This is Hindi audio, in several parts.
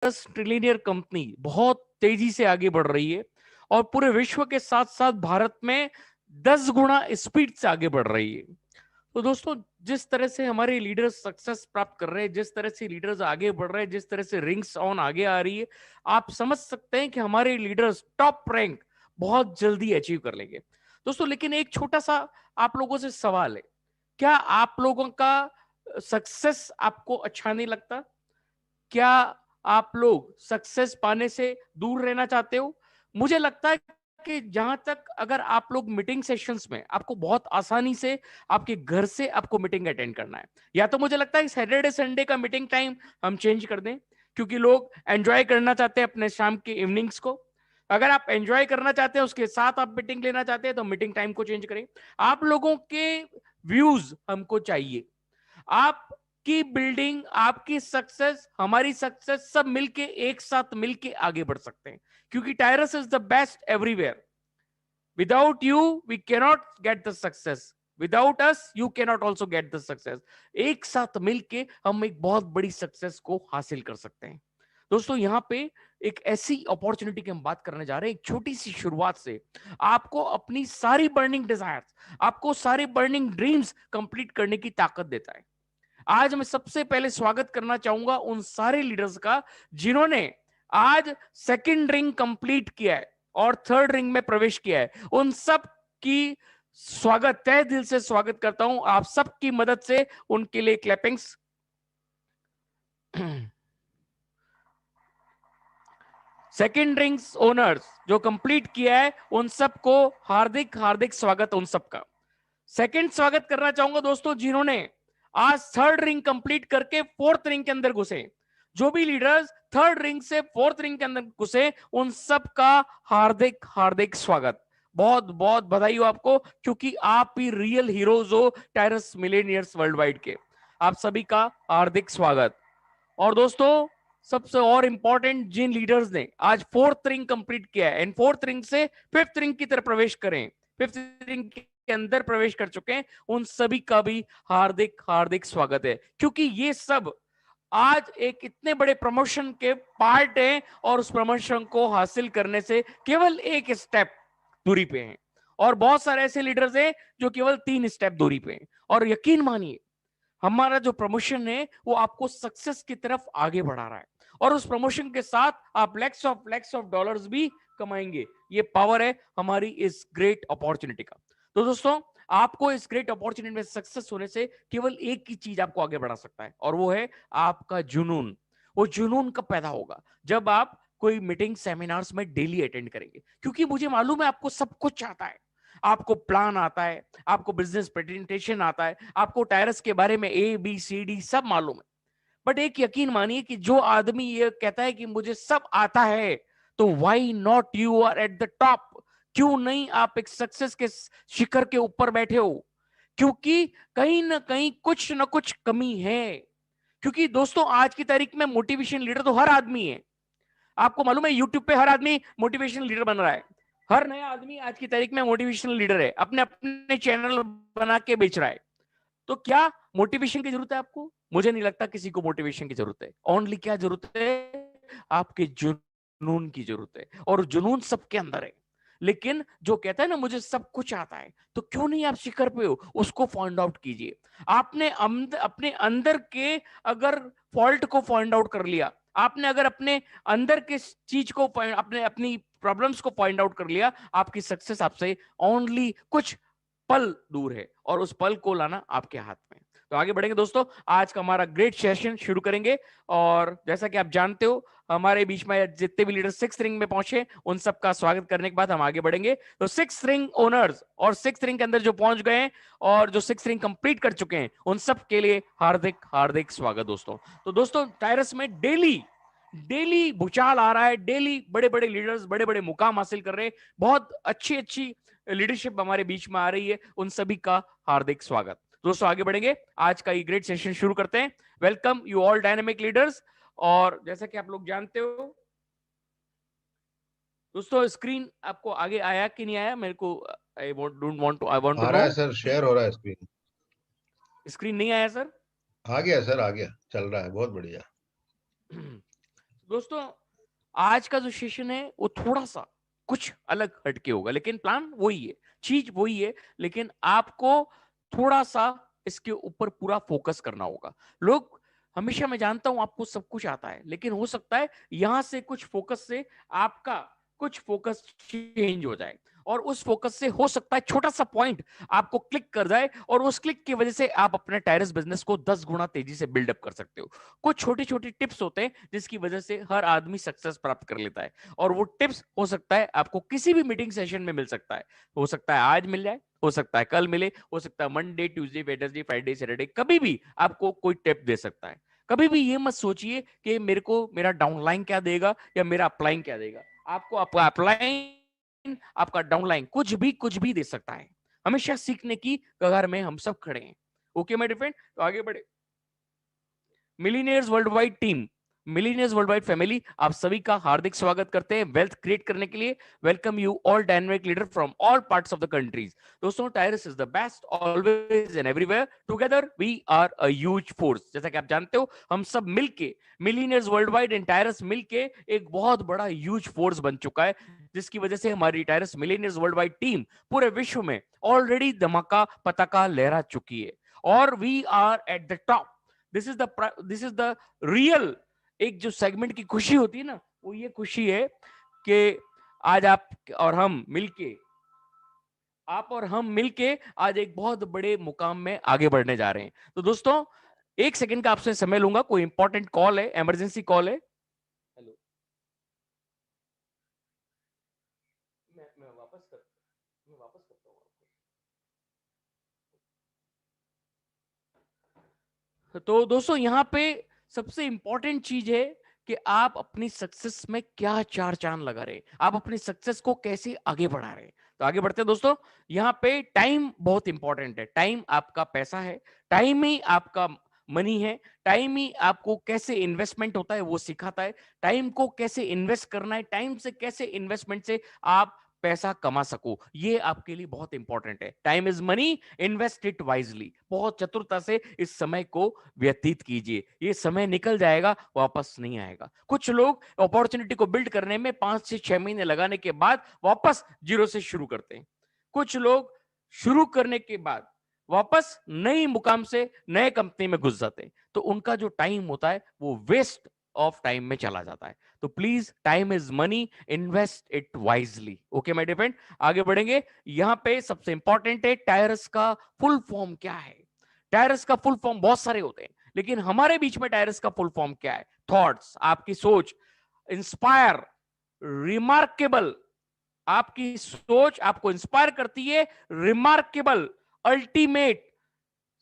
10 ट्रिलियनियर कंपनी बहुत तेजी से आगे बढ़ रही है और पूरे विश्व के साथ साथ भारत में 10 गुना स्पीड से आगे बढ़ रही है। तो दोस्तों, जिस तरह से हमारे लीडर्स सक्सेस प्राप्त कर रहे हैं, जिस तरह से लीडर्स आगे बढ़ रहे हैं, जिस तरह से रिंग्स ऑन आगे आ रही है, आप समझ सकते हैं कि हमारे लीडर्स टॉप रैंक बहुत जल्दी अचीव कर लेंगे। दोस्तों, लेकिन एक छोटा सा आप लोगों से सवाल है, क्या आप लोगों का सक्सेस आपको अच्छा नहीं लगता? क्या आप लोग सक्सेस पाने से दूर रहना चाहते हो? मुझे लगता है कि जहां तक अगर आप लोग मीटिंग सेशंस में आपको बहुत आसानी से आपके घर से आपको मीटिंग अटेंड करना है, या तो मुझे लगता है सैटरडे संडे का मीटिंग टाइम हम चेंज कर दें, क्योंकि लोग एंजॉय करना चाहते हैं अपने शाम के इवनिंग्स को। अगर आप एंजॉय करना चाहते हैं, उसके साथ आप मीटिंग लेना चाहते हैं, तो मीटिंग टाइम को चेंज करें। आप लोगों के व्यूज हमको चाहिए। आपकी बिल्डिंग, आपकी सक्सेस, हमारी सक्सेस, सब मिलके एक साथ मिलके आगे बढ़ सकते हैं, क्योंकि Tyrus is the best everywhere. Without you we cannot get the success, without us you cannot also get the success. एक साथ मिलके हम एक बहुत बड़ी सक्सेस को हासिल कर सकते हैं। दोस्तों, यहां पे एक ऐसी अपॉर्चुनिटी की हम बात करने जा रहे हैं, एक छोटी सी शुरुआत से आपको अपनी सारी बर्निंग डिजायर्स, आपको सारे बर्निंग ड्रीम्स कंप्लीट करने की ताकत देता है। आज मैं सबसे पहले स्वागत करना चाहूंगा उन सारे लीडर्स का जिन्होंने आज सेकंड रिंग कंप्लीट किया है और थर्ड रिंग में प्रवेश किया है। उन सब की स्वागत, तहे दिल से स्वागत करता हूं। आप सबकी मदद से उनके लिए क्लैपिंग्स। सेकंड रिंग्स ओनर्स जो कंप्लीट किया है, उन सबको हार्दिक हार्दिक स्वागत। उन सबका सेकंड स्वागत करना चाहूंगा दोस्तों, जिन्होंने आज थर्ड रिंग कंप्लीट करके फोर्थ रिंग के अंदर घुसे। जो भी लीडर्स थर्ड रिंग से फोर्थ रिंग के अंदर घुसे, उन सब का हार्दिक हार्दिक स्वागत। बहुत बहुत बधाई हो आपको, क्योंकि आप ही रियल हीरोज हो टायरस मिलेनियर्स वर्ल्ड वाइड के। आप सभी का हार्दिक स्वागत। और दोस्तों, सबसे और इंपॉर्टेंट, जिन लीडर्स ने आज फोर्थ रिंग कंप्लीट किया है एंड फोर्थ रिंग से फिफ्थ रिंग की तरफ प्रवेश करें, फिफ्थ रिंग के अंदर प्रवेश कर चुके हैं, उन सभी का भी हार्दिक हार्दिक स्वागत है, क्योंकि ये सब आज एक इतने बड़े प्रमोशन के पार्ट हैं और उस प्रमोशन को हासिल करने से केवल एक स्टेप दूरी पे हैं। और बहुत सारे ऐसे लीडर्स हैं जो केवल 3 स्टेप दूरी पे हैं। और यकीन मानिए, हमारा जो प्रमोशन है वो आपको सक्सेस की तरफ आगे बढ़ा रहा है, और उस प्रमोशन के साथ आप लैक्स ऑफ डॉलर्स भी कमाएंगे। ये पावर है हमारी इस ग्रेट अपॉर्चुनिटी का। तो दोस्तों, आपको इस ग्रेट अपॉर्चुनिटी में सक्सेस होने से केवल एक ही चीज आपको आगे बढ़ा सकता है, और वो है आपका जुनून। वो जुनून कब पैदा होगा? जब आप कोई मीटिंग सेमिनार्स में डेली अटेंड करेंगे, क्योंकि मुझे मालूम है आपको सब कुछ आता है। आपको प्लान आता है, आपको बिजनेस प्रेजेंटेशन आता है, आपको टायरस के बारे में ABCD सब मालूम है। बट एक यकीन मानिए कि जो आदमी ये कहता है कि मुझे सब आता है, तो why not you are at the top? क्यों नहीं आप एक सक्सेस के शिखर के ऊपर बैठे हो? क्योंकि कहीं ना कहीं कुछ ना कुछ कमी है। क्योंकि दोस्तों, आज की तारीख में मोटिवेशन लीडर तो हर आदमी है। आपको मालूम है यूट्यूब पे हर आदमी मोटिवेशनल लीडर बन रहा है। हर नया आदमी आज की तारीख में मोटिवेशनल लीडर है, अपने अपने चैनल बना के बेच रहा है। तो क्या मोटिवेशन की जरूरत है आपको? मुझे नहीं लगता किसी को मोटिवेशन की जरूरत है। ओनली क्या जरूरत है? आपके जुनून की जरूरत है, और जुनून सबके अंदर है। लेकिन जो कहता है ना मुझे सब कुछ आता है, तो क्यों नहीं आप शिखर पे हो? उसको फाइंड आउट कीजिए। आपने अपने अंदर के अगर फॉल्ट को फाइंड आउट कर लिया, आपने अगर अपने अंदर के चीज को अपने अपनी प्रॉब्लम्स को फाइंड आउट कर लिया, आपकी सक्सेस आपसे ओनली कुछ पल दूर है, और उस पल को लाना आपके हाथ में। तो आगे बढ़ेंगे दोस्तों, आज का हमारा ग्रेट सेशन शुरू करेंगे। और जैसा कि आप जानते हो, हमारे बीच में जितने भी लीडर सिक्स रिंग में पहुंचे, उन सबका स्वागत करने के बाद हम आगे बढ़ेंगे। तो सिक्स रिंग ओनर्स और सिक्स रिंग के अंदर जो पहुंच गए हैं और जो सिक्स रिंग कंप्लीट कर चुके हैं, उन सब के लिए हार्दिक हार्दिक स्वागत दोस्तों। तो दोस्तों, टायरस में डेली डेली भूचाल आ रहा है, डेली बड़े बड़े लीडर्स बड़े बड़े मुकाम हासिल कर रहे हैं, बहुत अच्छी अच्छी लीडरशिप हमारे बीच में आ रही है। उन सभी का हार्दिक स्वागत। दोस्तों, आगे बढ़ेंगे, आज का ये ग्रेट सेशन शुरू करते हैं। Welcome you all dynamic leaders. और जैसा कि आप लोग जानते हो दोस्तों, स्क्रीन आपको आगे आया कि नहीं आया मेरे को? I don't want to, I want to ah know. रहा है सर, शेयर हो रहा है स्क्रीन। स्क्रीन नहीं आया सर? आ गया सर, आ गया, चल रहा है, बहुत बढ़िया। दोस्तों आज का जो सेशन है वो थोड़ा सा कुछ अलग हटके होगा, लेकिन प्लान वही है, चीज वही है, लेकिन आपको थोड़ा सा इसके ऊपर पूरा फोकस करना होगा। लोग हमेशा, मैं जानता हूं आपको सब कुछ आता है, लेकिन हो सकता है यहां से कुछ फोकस से आपका कुछ फोकस चेंज हो जाए, और उस फोकस से हो सकता है छोटा सा पॉइंट आपको क्लिक कर जाए, और उस क्लिक की वजह से आप अपने टायरस बिजनेस को 10 गुना तेजी से बिल्डअप कर सकते हो। कुछ छोटी छोटी टिप्स होते हैं जिसकी वजह से हर आदमी सक्सेस प्राप्त कर लेता है, और वो टिप्स हो सकता है आपको किसी भी मीटिंग सेशन में मिल सकता है। हो सकता है आज मिल जाए, हो सकता है कल मिले, हो सकता है Monday, Tuesday, Wednesday, Friday, Saturday, कभी भी आपको कोई टिप दे सकता है। कभी भी ये मत सोचिए कि मेरे को मेरा डाउनलाइन क्या देगा या मेरा अपलाइन क्या देगा। आपको आपका अपलाइन, आपका डाउनलाइन कुछ भी दे सकता है। हमेशा सीखने की कगार में हम सब खड़े हैं। ओके माय डियर फ्रेंड, तो आगे बढ़े। Millionaires world wide team, millionaires world wide family, आप सभी का हार्दिक स्वागत करते हैं वेल्थ क्रिएट करने के लिए। Welcome you all dynamic leader from all parts of the countries. दोस्तों Tyrus is the best always and everywhere, together we are a huge force. जैसा कि आप जानते हो हम सब मिलके, millionaires world wide and Tyrus मिलके एक बहुत बड़ा ह्यूज फोर्स बन चुका है, जिसकी वजह से हमारी टायरस मिलीनियर्स वर्ल्ड वाइड टीम पूरे विश्व में ऑलरेडी धमाका पताका लहरा चुकी है, और we are at the top. This is the real, एक जो सेगमेंट की खुशी होती है ना, वो ये खुशी है कि आज और हम मिलके आप और हम मिलके आज एक बहुत बड़े मुकाम में आगे बढ़ने जा रहे हैं। तो दोस्तों एक सेकंड का आपसे समय लूंगा, कोई इंपॉर्टेंट कॉल है, इमरजेंसी कॉल है। हेलो, मैं वापस करता हूँ आपको। तो दोस्तों यहाँ पे सबसे इंपॉर्टेंट चीज है कि आप अपनी सक्सेस में क्या चार चांद लगा रहे हैं, आप अपनी सक्सेस को कैसे आगे बढ़ा रहे हैं। तो आगे बढ़ते हैं दोस्तों। यहाँ पे टाइम बहुत इंपॉर्टेंट है। टाइम आपका पैसा है, टाइम ही आपका मनी है, टाइम ही आपको कैसे इन्वेस्टमेंट होता है वो सिखाता है, टाइम को कैसे इन्वेस्ट करना है, टाइम से कैसे इन्वेस्टमेंट से आप पैसा कमा सको, ये आपके लिए बहुत इंपॉर्टेंट है। Time is money, invest it wisely. बहुत चतुरता से इस समय को व्यतीत कीजिए, ये समय निकल जाएगा, वापस नहीं आएगा। कुछ लोग अपॉर्चुनिटी को बिल्ड करने में 5 से 6 महीने लगाने के बाद वापस जीरो से शुरू करते हैं। कुछ लोग शुरू करने के बाद वापस नई मुकाम से नए कंपनी में घुस जाते हैं, तो उनका जो टाइम होता है वो वेस्ट ऑफ टाइम में चला जाता है। तो please, time is money, invest it wisely. Okay my dear friend, आगे बढ़ेंगे। यहां पे सबसे इंपॉर्टेंट है टायरस का फुल फॉर्म क्या है। टायरस का फुल फॉर्म बहुत सारे होते हैं, लेकिन हमारे बीच में टायरस का फुल फॉर्म क्या है? थॉट्स, आपकी सोच, इंस्पायर, रिमार्केबल, आपकी सोच आपको इंस्पायर करती है, रिमार्केबल, अल्टीमेट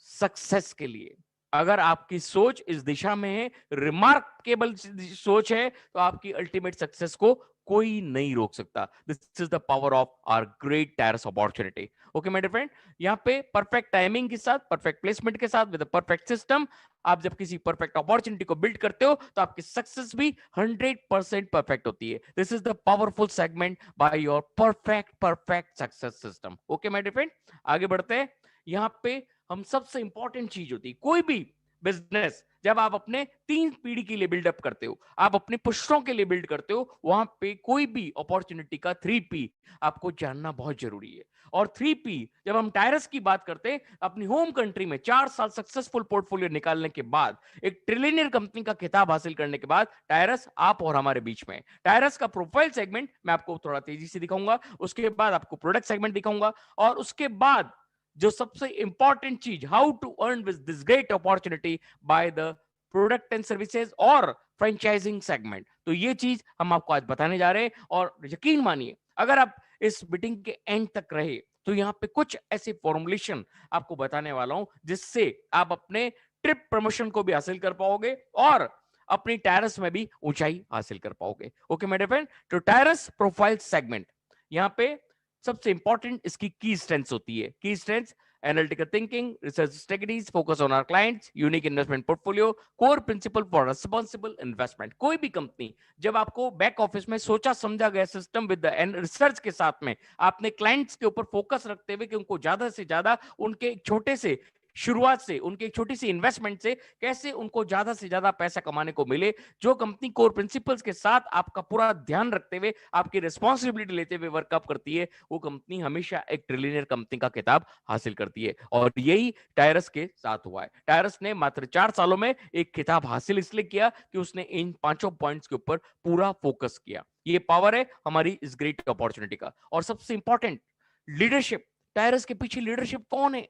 सक्सेस के लिए। अगर आपकी सोच इस दिशा में है, रिमार्केबल सोच है, तो आपकी अल्टीमेट सक्सेस को कोई नहीं रोक सकता। This is the power of our great tyres opportunity. Okay my dear friend, यहाँ पे परफेक्ट टाइमिंग के साथ, परफेक्ट प्लेसमेंट के साथ, विद परफेक्ट सिस्टम, आप जब किसी परफेक्ट अपॉर्चुनिटी को बिल्ड करते हो तो आपकी सक्सेस भी 100% परफेक्ट होती है। This is the powerful segment by your perfect success system. Okay my dear friend, आगे बढ़ते हैं। यहाँ पे हम सबसे इंपॉर्टेंट चीज होती है, कोई भी बिजनेस जब आप अपने 3 पीढ़ी के लिए बिल्डअप करते हो, आप अपने पुश्तों के लिए बिल्ड करते हो, वहां पे कोई भी अपॉर्चुनिटी का 3P आपको जानना बहुत जरूरी है। और 3P जब हम टायरस की बात करते हैं, अपनी होम कंट्री में 4 साल सक्सेसफुल पोर्टफोलियो निकालने के बाद, एक ट्रिलियनियर कंपनी का खिताब हासिल करने के बाद, टायरस आप और हमारे बीच में। टायरस का प्रोफाइल सेगमेंट मैं आपको थोड़ा तेजी से दिखाऊंगा, उसके बाद आपको प्रोडक्ट सेगमेंट दिखाऊंगा, और उसके बाद जो सबसे इंपॉर्टेंट चीज, how to earn with this great opportunity by the product and services और फ्रेंचाइजिंग सेगमेंट। तो ये चीज हम आपको आज बताने जा रहे हैं, और यकीन मानिए अगर आप इस मीटिंग के एंड तक रहे तो यहाँ पे कुछ ऐसे फॉर्मुलेशन आपको बताने वाला हूं जिससे आप अपने ट्रिप प्रमोशन को भी हासिल कर पाओगे और अपनी टायरस में भी ऊंचाई हासिल कर पाओगे। ओके मेरे फ्रेंड, तो टायरस प्रोफाइल सेगमेंट, यहाँ पे सबसे इंपॉर्टेंट इसकी की स्ट्रेंथ्स होती है। Key strengths: analytical thinking, research strategies, focus on our clients, unique investment portfolio, core principle for responsible investment. कोई भी कंपनी जब आपको बैक ऑफिस में सोचा समझा गया सिस्टम विद द रिसर्च के साथ में आपने क्लाइंट्स के ऊपर फोकस रखते हुए कि उनको ज्यादा से ज्यादा उनके छोटे से शुरुआत से, उनके एक छोटी सी इन्वेस्टमेंट से कैसे उनको ज्यादा से ज्यादा पैसा कमाने को मिले। जो कंपनी कोर प्रिंसिपल्स के साथ आपका पूरा ध्यान रखते हुए, आपकी रिस्पॉन्सिबिलिटी लेते हुए वर्कअप करती है, वो कंपनी हमेशा एक ट्रिलियनियर कंपनी का खिताब हासिल करती है। और यही टायरस के साथ हुआ है। टायरस ने मात्र 4 सालों में एक खिताब हासिल इसलिए किया कि उसने इन पांचों पॉइंट्स के ऊपर पूरा फोकस किया। ये पावर है हमारी इस ग्रेट अपॉर्चुनिटी का। और सबसे इंपॉर्टेंट, लीडरशिप। टायरस के पीछे लीडरशिप कौन है?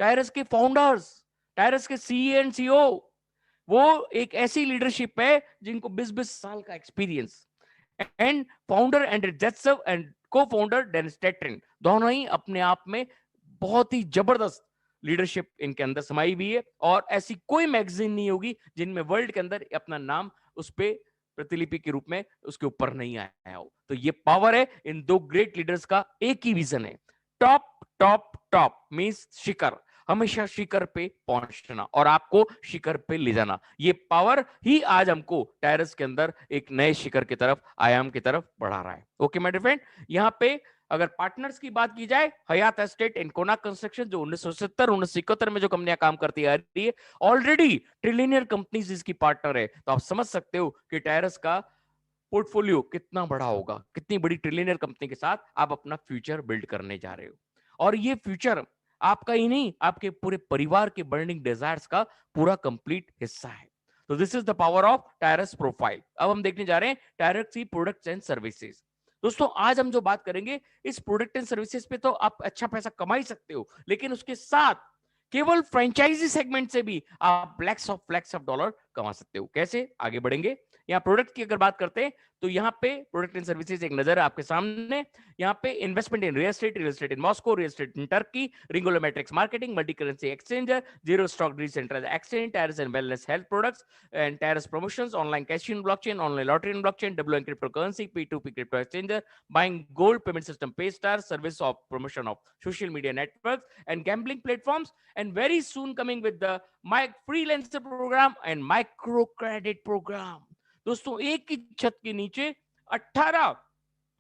टायरस के फाउंडर्स, टायरस के सीईओ एंड सीईओ। वो एक ऐसी लीडरशिप है जिनको 20-20 साल का experience. And founder Andre and को फाउंडर डेनिस टेट्रिन, दोनों ही अपने आप में बहुत ही जबरदस्त लीडरशिप इनके अंदर समाई हुई है। और ऐसी कोई मैगजीन नहीं होगी जिनमें वर्ल्ड के अंदर अपना नाम उस पे प्रतिलिपि के रूप में उसके ऊपर नहीं आया हो। तो ये पावर है इन दो ग्रेट लीडर्स का। एक ही विजन है, टॉप टॉप टॉप मींस शिखर, हमेशा शिखर पे पहुंचना और आपको शिखर पे ले जाना। ये पावर ही आज हमको टायरस के अंदर एक नए शिखर की तरफ, आयाम की तरफ बढ़ा रहा है। ओके माय डियर फ्रेंड, यहाँ पे अगर पार्टनर्स की बात की जाए, हयात एस्टेट, इनकोना कंस्ट्रक्शन, जो 1970-1971 में जो कंपनियां काम करती आ रही है, ऑलरेडी ट्रिलियनियर कंपनीज इसकी पार्टनर है। तो आप समझ सकते हो कि टायरस का पोर्टफोलियो कितना बड़ा होगा, कितनी बड़ी ट्रिलियनियर कंपनी के साथ आप अपना फ्यूचर बिल्ड करने जा रहे हो। और ये फ्यूचर आपका ही नहीं, आपके पूरे परिवार के बर्निंग डिजायर्स का पूरा कंप्लीट हिस्सा है। तो this is the power of टायरस profile. अब हम देखने जा रहे हैं टायरस की प्रोडक्ट्स एंड सर्विसेज। दोस्तों आज हम जो बात करेंगे इस प्रोडक्ट एंड सर्विसेज पे, तो आप अच्छा पैसा कमा ही सकते हो, लेकिन उसके साथ केवल फ्रेंचाइजी सेगमेंट से भी आप लैक्स ऑफ डॉलर कमा सकते हो। कैसे? आगे बढ़ेंगे। यहाँ प्रोडक्ट की अगर बात करते हैं तो यहाँ पे प्रोडक्ट एंड सर्विसेज एक नजर है आपके सामने। यहाँ पे investment in real estate in Moscow, real estate in Turkey, Ringolo matrix marketing, multi currency exchanger, zero stock decentralised exchange, Tyrus and wellness health products and Tyrus promotions, online cash in blockchain, online lottery in blockchain, W N crypto currency, P2P crypto exchanger, buying gold, payment system Paystar, service of promotion of social media networks and gambling platforms, and very soon coming with the my freelancer program and micro credit program। दोस्तों एक ही छत के नीचे 18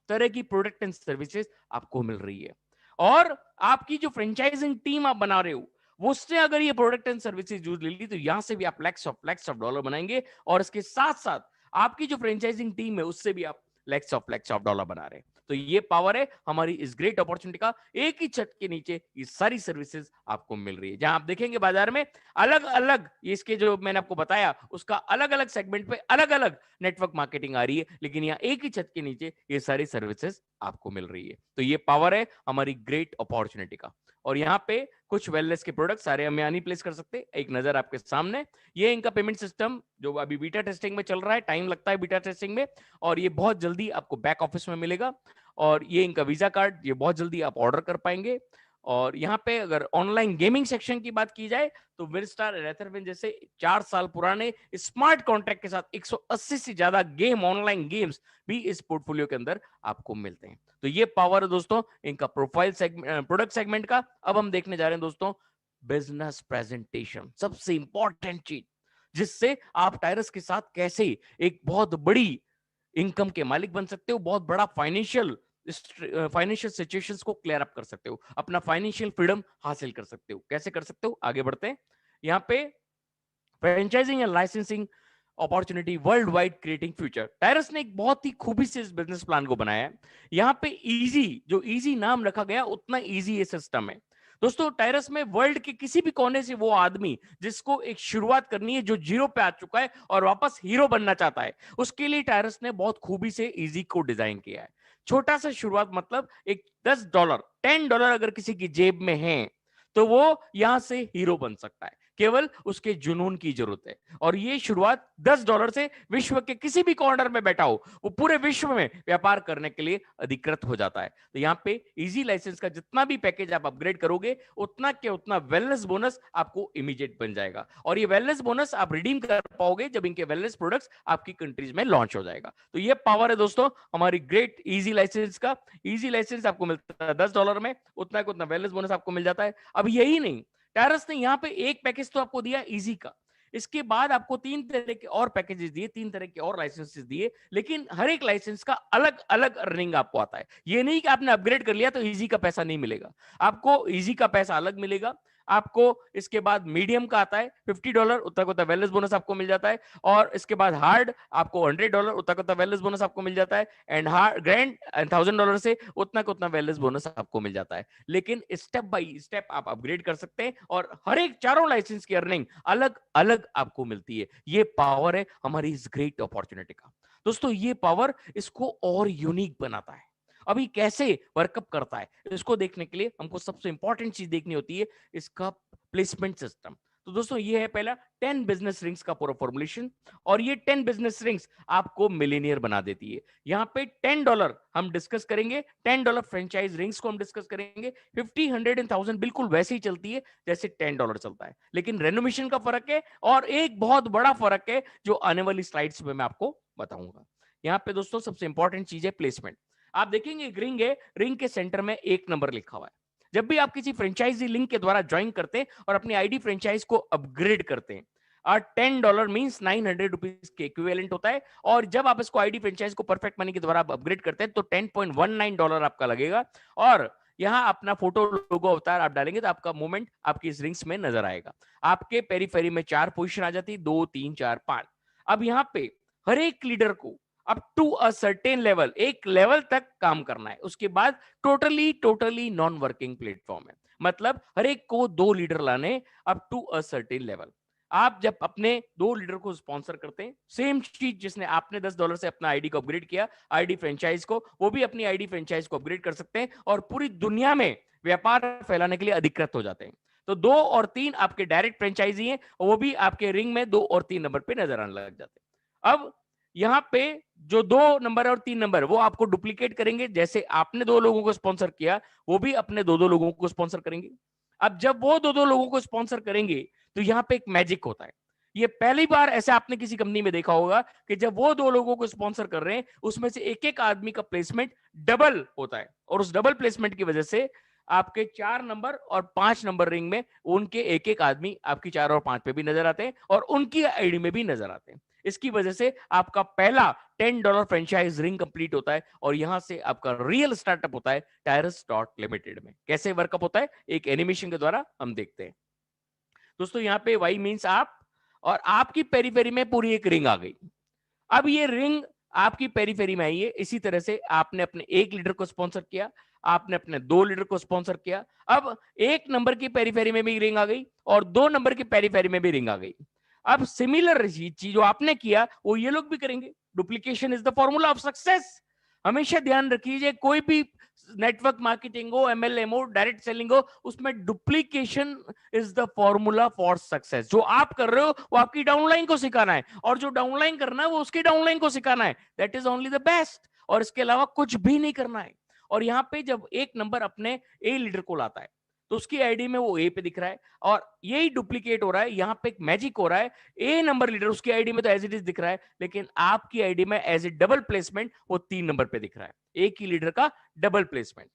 तरह की प्रोडक्ट एंड सर्विसेज आपको मिल रही है। और आपकी जो फ्रेंचाइजिंग टीम आप बना रहे हो, वो उससे अगर ये प्रोडक्ट एंड सर्विसेज यूज ले ली, तो यहां से भी आप लैक्स ऑफ डॉलर बनाएंगे। और इसके साथ साथ आपकी जो फ्रेंचाइजिंग टीम है उससे भी आप लैक्स ऑफ डॉलर बना रहे हैं। तो ये पावर है हमारी इस ग्रेट अपॉर्चुनिटी का। एक ही छत के नीचे ये सारी सर्विसेज आपको मिल रही है। जहां आप देखेंगे बाजार में अलग अलग, इसके जो मैंने आपको बताया उसका अलग अलग सेगमेंट पे अलग अलग नेटवर्क मार्केटिंग आ रही है, लेकिन यहाँ एक ही छत के नीचे ये सारी सर्विसेज आपको मिल रही है। तो ये पावर है हमारी ग्रेट अपॉर्चुनिटी का। और यहाँ पे कुछ वेलनेस के प्रोडक्ट सारे हम यहाँ नहीं प्लेस कर सकते, एक नजर आपके सामने। ये इनका पेमेंट सिस्टम जो अभी बीटा टेस्टिंग में चल रहा है, टाइम लगता है बीटा टेस्टिंग में, और ये बहुत जल्दी आपको बैक ऑफिस में मिलेगा। और ये इनका वीजा कार्ड, ये बहुत जल्दी आप ऑर्डर कर पाएंगे। और यहाँ पे अगर ऑनलाइन गेमिंग सेक्शन की बात की जाए तो विरस्टार, रेथरविन जैसे 4 साल पुराने स्मार्ट कॉन्ट्रैक्ट के साथ 180 से ज्यादा गेम, ऑनलाइन गेम्स भी इस पोर्टफोलियो के अंदर आपको मिलते हैं। तो ये पावर है दोस्तों इनका प्रोफाइल सेगमेंट, प्रोडक्ट सेगमेंट का। अब हम देखने जा रहे हैं दोस्तों बिजनेस प्रेजेंटेशन, सबसे इंपॉर्टेंट चीज, जिससे आप टायरस के साथ कैसे एक बहुत बड़ी इनकम के मालिक बन सकते हो, बहुत बड़ा फाइनेंशियल सिचुएशंस को क्लियर अप कर सकते हो, अपना फाइनेंशियल फ्रीडम हासिल कर सकते हो। कैसे कर सकते हो? आगे बढ़ते हैं। यहाँ पे franchising and licensing opportunity world wide creating future. Tyrus ने एक बहुत ही खूबी से इस बिजनेस प्लान को बनाया है। यहाँ पे इजी, जो इजी नाम रखा गया उतना इजी ये सिस्टम है। दोस्तों टायरस में वर्ल्ड के किसी भी कोने से वो आदमी जिसको एक शुरुआत करनी है, जो जीरो पे आ चुका है और वापस हीरो बनना चाहता है, उसके लिए टायरस ने बहुत खूबी से इजी को डिजाइन किया है। छोटा सा शुरुआत, मतलब एक $10, $10 अगर किसी की जेब में है तो वो यहां से हीरो बन सकता है, केवल उसके जुनून की जरूरत है। और ये शुरुआत $10 से विश्व के किसी भी कॉर्नर में बैठा हो, वो पूरे विश्व में व्यापार करने के लिए अधिकृत हो जाता है। तो यहाँ पे इजी लाइसेंस का जितना भी पैकेज आप अपग्रेड करोगे, उतना के उतना वेलनेस बोनस आपको इमीडिएट बन जाएगा। और ये वेलनेस बोनस आप रिडीम कर पाओगे जब इनके वेलनेस प्रोडक्ट्स आपकी कंट्रीज में लॉन्च हो जाएगा। तो ये पावर है दोस्तों हमारी ग्रेट इजी लाइसेंस का। इजी लाइसेंस आपको मिलता है $10 में, उतना के उतना वेलनेस बोनस आपको मिल जाता है। अब यही नहीं, टायरस ने यहाँ पे एक पैकेज तो आपको दिया इजी का, इसके बाद आपको 3 तरह के और पैकेजेस दिए, 3 तरह के और लाइसेंसेस दिए, लेकिन हर एक लाइसेंस का अलग अलग अर्निंग आपको आता है। ये नहीं कि आपने अपग्रेड कर लिया तो इजी का पैसा नहीं मिलेगा, आपको इजी का पैसा अलग मिलेगा, आपको इसके बाद मीडियम का आता है $50, उतना का वेलनेस बोनस आपको मिल जाता है। और इसके बाद हार्ड आपको $100, उतना का वेलनेस बोनस आपको मिल जाता है। एंड हार्ड ग्रैंड $1000 से उतना का उतना वेलनेस बोनस आपको मिल जाता है। लेकिन स्टेप बाय स्टेप आप अपग्रेड कर सकते हैं और हर एक चारों लाइसेंस की अर्निंग अलग अलग आपको मिलती है। ये पावर है हमारी इस ग्रेट अपॉर्चुनिटी का। दोस्तों ये पावर इसको और यूनिक बनाता है। अभी कैसे वर्कअप करता है इसको देखने के लिए हमको सबसे इंपॉर्टेंट चीज देखनी होती है इसका प्लेसमेंट सिस्टम। तो दोस्तों ये है पहला 10 बिजनेस रिंग्स का पूरा फॉर्मुलेशन। और ये 10 बिजनेस रिंग्स आपको मिलीनियर बना देती है। यहाँ पे $10 हम डिस्कस करेंगे, $10 फ्रेंचाइज रिंग्स को हम डिस्कस करेंगे। 50, 100 एंड 1000 बिल्कुल वैसे ही चलती है जैसे $10 चलता है, लेकिन रेनोवेशन का फर्क है और एक बहुत बड़ा फर्क है जो आने वाली स्लाइड्स में मैं आपको बताऊंगा। यहाँ पे दोस्तों सबसे इंपॉर्टेंट चीज है प्लेसमेंट। आप देखेंगे एक रिंग है, रिंग के सेंटर में 1 नंबर लिखा हुआ है। जब भी आप किसी फ्रेंचाइजी लिंक के द्वारा ज्वाइन करते हैं और अपनी आईडी फ्रेंचाइज को अपग्रेड करते हैं, और $10 मींस 900 रुपीज के इक्विवेलेंट होता है। और जब आप इसको आईडी फ्रेंचाइज को परफेक्ट मनी के द्वारा अपग्रेड करते हैं तो $10.19 आपका लगेगा। और यहां अपना फोटो लोगो अवतार आप डालेंगे तो आपका मूवमेंट आपकी इस रिंग्स में नजर आएगा। आपके पेरीफेरी में 4 पोजीशन आ जाती है, 2, 3, 4, 5। अब यहां पे हर एक लीडर को up to a certain level, एक लेवल तक काम करना है। उसके बाद टोटली नॉन वर्किंग प्लेटफॉर्म है। मतलब हर एक को 2 लीडर लाने up to a certain level. आप जब अपने 2 लीडर को स्पॉन्सर करते हैं, सेम चीज जिसने आपने $10 से अपना आईडी को अपग्रेड किया, आईडी फ्रेंचाइज को, वो भी अपनी आईडी फ्रेंचाइज को अपग्रेड कर सकते हैं और पूरी दुनिया में व्यापार फैलाने के लिए अधिकृत हो जाते हैं। तो 2 और 3 आपके डायरेक्ट फ्रेंचाइजी हैं, वो भी आपके रिंग में 2 और 3 नंबर पे नजर आने लग जाते हैं। अब यहां पे जो 2 नंबर और 3 नंबर वो आपको डुप्लीकेट करेंगे। जैसे आपने 2 लोगों को स्पॉन्सर किया, वो भी अपने 2-2 लोगों को स्पॉन्सर करेंगे। अब जब वो 2-2 लोगों को स्पॉन्सर करेंगे तो यहां पे एक मैजिक होता है। ये पहली बार ऐसे आपने किसी कंपनी में देखा होगा कि जब वो 2 लोगों को स्पॉन्सर कर रहे हैं उसमें से एक एक आदमी का प्लेसमेंट डबल होता है। और उस डबल प्लेसमेंट की वजह से आपके 4 नंबर और 5 नंबर रिंग में उनके एक एक आदमी आपकी 4 और 5 पे भी नजर आते हैं और उनकी आईडी में भी नजर आते हैं। इसकी वजह से आपका पहला $10 फ्रेंचाइज रिंग कंप्लीट होता है और यहां से आपका रियल स्टार्टअप होता है टायरस डॉट लिमिटेड में। कैसे वर्कअप होता है एक एनिमेशन के द्वारा हम देखते हैं। दोस्तों यहाँ पे वाई मींस आप, और आपकी पेरीफेरी में पूरी एक रिंग आ गई। अब ये रिंग आपकी पेरीफेरी में आई है। इसी तरह से आपने अपने 1 लीडर को स्पॉन्सर किया, आपने अपने 2 लीडर को स्पॉन्सर किया। अब 1 नंबर की पेरीफेरी में भी रिंग आ गई और 2 नंबर की पेरीफेरी में भी रिंग आ गई। अब सिमिलर चीज जो आपने किया वो ये लोग भी करेंगे। Duplication is the formula of success. हमेशा ध्यान रखिए कोई भी नेटवर्क मार्केटिंग हो, एमएलएम हो, डायरेक्ट सेलिंग हो, उसमें duplication is the formula for success. जो आप कर रहे हो वो आपकी डाउनलाइन को सिखाना है और जो डाउनलाइन करना है वो उसकी डाउनलाइन को सिखाना है। That is only the best. और इसके अलावा कुछ भी नहीं करना है। और यहां पे जब 1 नंबर अपने ए लीडर को लाता है तो उसकी आईडी में वो ए पे दिख रहा है और यही डुप्लीकेट हो रहा है। यहां पे एक मैजिक हो रहा है। ए नंबर लीडर उसकी आईडी में तो एज इट इज दिख रहा है, लेकिन आपकी आईडी में एज ए डबल प्लेसमेंट वो 3 नंबर पे दिख रहा है। एक ही लीडर का डबल प्लेसमेंट।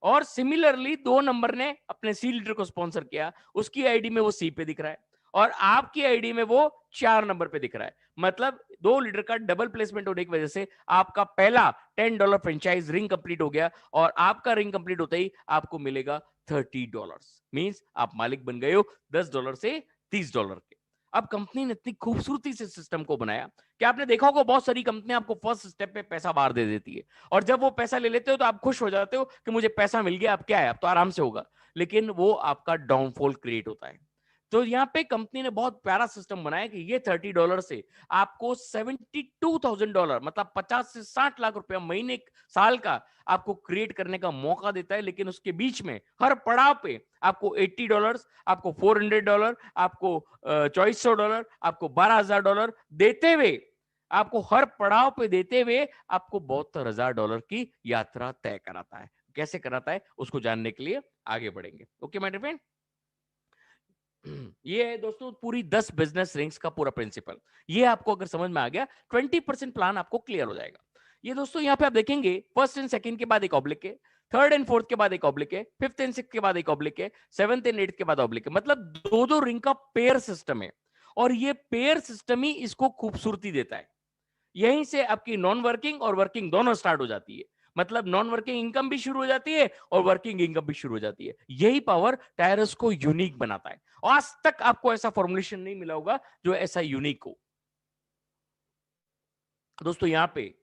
और सिमिलरली 2 नंबर ने अपने सी लीडर को स्पॉन्सर किया, उसकी आईडी में वो सी पे दिख रहा है और आपकी आईडी में वो 4 नंबर पे दिख रहा है। मतलब 2 लीडर का डबल प्लेसमेंट होने की वजह से आपका पहला $10 फ्रेंचाइज रिंग कंप्लीट हो गया और आपका रिंग कंप्लीट होते ही आपको मिलेगा $30। मींस आप मालिक बन गए हो $10 से $30 के। अब कंपनी ने इतनी खूबसूरती से सिस्टम को बनाया कि आपने देखा होगा बहुत सारी कंपनियां आपको फर्स्ट स्टेप पे पैसा बाहर दे देती है और जब वो पैसा ले लेते हो तो आप खुश हो जाते हो कि मुझे पैसा मिल गया, अब क्या है, अब तो आराम से होगा। लेकिन वो आपका डाउनफॉल क्रिएट होता है। तो यहाँ पे कंपनी ने बहुत प्यारा सिस्टम बनाया कि ये $30 से आपको $72,000 मतलब 50 से 60 लाख रुपया महीने साल का आपको क्रिएट करने का मौका देता है। लेकिन उसके बीच में हर पड़ाव पे आपको $80, आपको $400, आपको $2400, आपको $12,000 देते हुए, आपको हर पड़ाव पे देते हुए आपको $72,000 की यात्रा तय कराता है। कैसे कराता है उसको जानने के लिए आगे बढ़ेंगे। ओके माय डियर फ्रेंड, ये है दोस्तों पूरी 10 बिजनेस रिंग्स का पूरा प्रिंसिपल। ये आपको अगर समझ में आ गया 20% प्लान आपको क्लियर हो जाएगा। ये दोस्तों यहाँ पे आप देखेंगे फर्स्ट एंड सेकंड के बाद एक ऑब्लिक है, थर्ड एंड फोर्थ के बाद एक ऑब्लिक है, फिफ्थ एंड सिक्स के बाद एक ऑब्लिक है, सेवंथ एंड एट्थ के बाद ऑब्लिक है। मतलब 2-2 रिंग का पेयर सिस्टम है और ये पेयर सिस्टम ही इसको खूबसूरती देता है। यहीं से आपकी नॉन वर्किंग और वर्किंग दोनों स्टार्ट हो जाती है। मतलब नॉन वर्किंग इनकम भी शुरू हो जाती है और वर्किंग इनकम भी शुरू हो जाती है। यही पावर टायरस को यूनिक बनाता है। आज तक आपको ऐसा फॉर्मुलेशन नहीं मिला होगा जो ऐसा यूनिक हो। दोस्तों यहां पे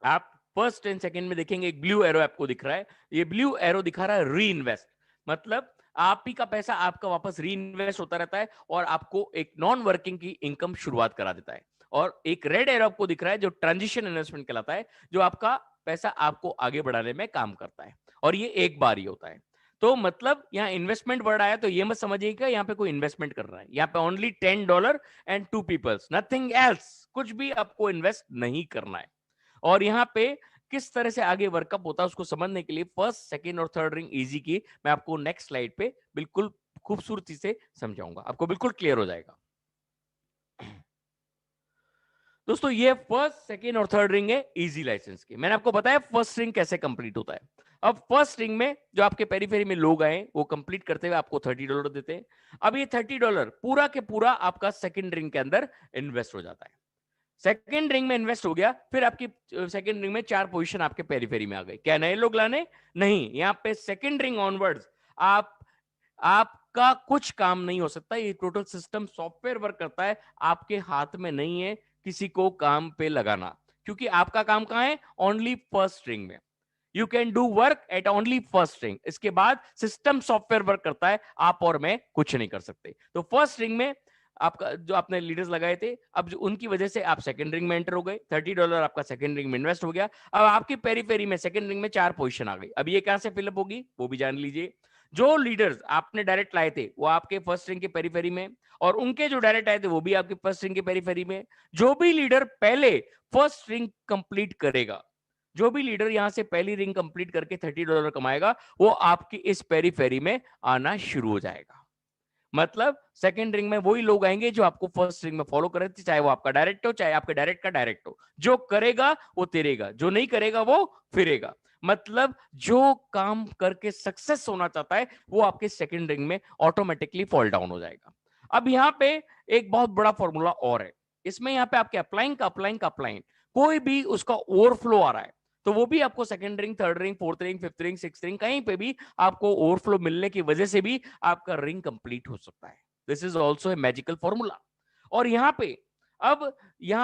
आप फर्स्ट एंड सेकंड में देखेंगे एक ब्लू एरो आपको दिख रहा है। ये ब्लू एरो दिखा रहा है री इन्वेस्ट, मतलब आप ही का पैसा आपका वापस री इन्वेस्ट होता रहता है और आपको एक नॉन वर्किंग की इनकम शुरुआत करा देता है। और एक रेड एरो आपको दिख रहा है जो ट्रांजिशन इन्वेस्टमेंट कहलाता है, जो आपका पैसा आपको आगे बढ़ाने में काम करता है और ये एक बार ही होता है। तो मतलब यहाँ इन्वेस्टमेंट वर्ड आया तो ये मत समझिएगा यहाँ पे कोई इन्वेस्टमेंट कर रहा है। यहाँ पे only $10 and 2 peoples, nothing else, कुछ भी आपको इन्वेस्ट नहीं करना है। और यहाँ पे किस तरह से आगे वर्कअप होता है उसको समझने के लिए फर्स्ट, सेकंड और थर्ड रिंग इजी की मैं आपको नेक्स्ट स्लाइड पे बिल्कुल खूबसूरती से समझाऊंगा, आपको बिल्कुल क्लियर हो जाएगा। दोस्तों ये फर्स्ट, सेकंड और थर्ड रिंग है इजी लाइसेंस की। मैंने आपको बताया फर्स्ट रिंग कैसे कंप्लीट होता है। अब फर्स्ट रिंग में जो आपके पेरीफेरी में लोग आए वो कंप्लीट करते हुए आपको $30 देते हैं। अब ये $30 पूरा के पूरा आपका सेकंड रिंग के अंदर इन्वेस्ट हो जाता है। सेकंड रिंग में इन्वेस्ट हो गया, फिर आपकी सेकंड रिंग में 4 पोजीशन आपके पेरीफेरी में आ गए। क्या नए लोग लाने? नहीं, यहाँ पे सेकंड रिंग ऑनवर्ड्स आपका कुछ काम नहीं हो सकता। ये टोटल सिस्टम सॉफ्टवेयर वर्क करता है, आपके हाथ में नहीं है किसी को काम पे लगाना, क्योंकि आपका काम कहां है? ओनली फर्स्ट रिंग में। You can do work at only first ring. इसके बाद सिस्टम सॉफ्टवेयर वर्क करता है, आप और मैं कुछ नहीं कर सकते। तो फर्स्ट रिंग में आपका जो आपने लीडर्स लगाए थे, अब जो उनकी वजह से आप सेकंड रिंग में एंटर हो गए, $30 आपका सेकंड रिंग में इन्वेस्ट हो गया। अब आपकी पेरीफेरी में सेकंड रिंग में 4 पोजीशन आ गई। अब ये कहां से फिलअप होगी वो भी जान लीजिए। जो लीडर्स आपने डायरेक्ट लाए थे वो आपके फर्स्ट रिंग के पेरीफेरी में, और उनके जो डायरेक्ट आए थे वो भी आपके फर्स्ट रिंग के पेरीफेरी में। जो भी लीडर पहले फर्स्ट रिंग कंप्लीट करेगा, जो भी लीडर यहां से पहली रिंग कंप्लीट करके $30 कमाएगा, वो आपकी इस पेरीफेरी में आना शुरू हो जाएगा। मतलब सेकंड रिंग में वही लोग आएंगे जो आपको फर्स्ट रिंग में फॉलो कर रहे थे, चाहे वो आपका डायरेक्ट हो चाहे आपके डायरेक्ट का डायरेक्ट हो। जो करेगा वो तेरेगा, जो नहीं करेगा वो फिरेगा। मतलब जो काम करके सक्सेस होना चाहता है वो आपके सेकंड रिंग में ऑटोमेटिकली फॉल डाउन हो जाएगा। अब यहां पे एक बहुत बड़ा फॉर्मूला और है। इसमें यहां पे आपके अप्लाइंग कोई भी उसका ओवरफ्लो आ रहा है तो वो भी आपको second ring, third ring, fourth ring, fifth ring, sixth ring, कहीं पे भी आपको ओवरफ्लो मिलने की वजह से भी आपका रिंग कंप्लीट हो सकता है। This is also a magical formula. और यहाँ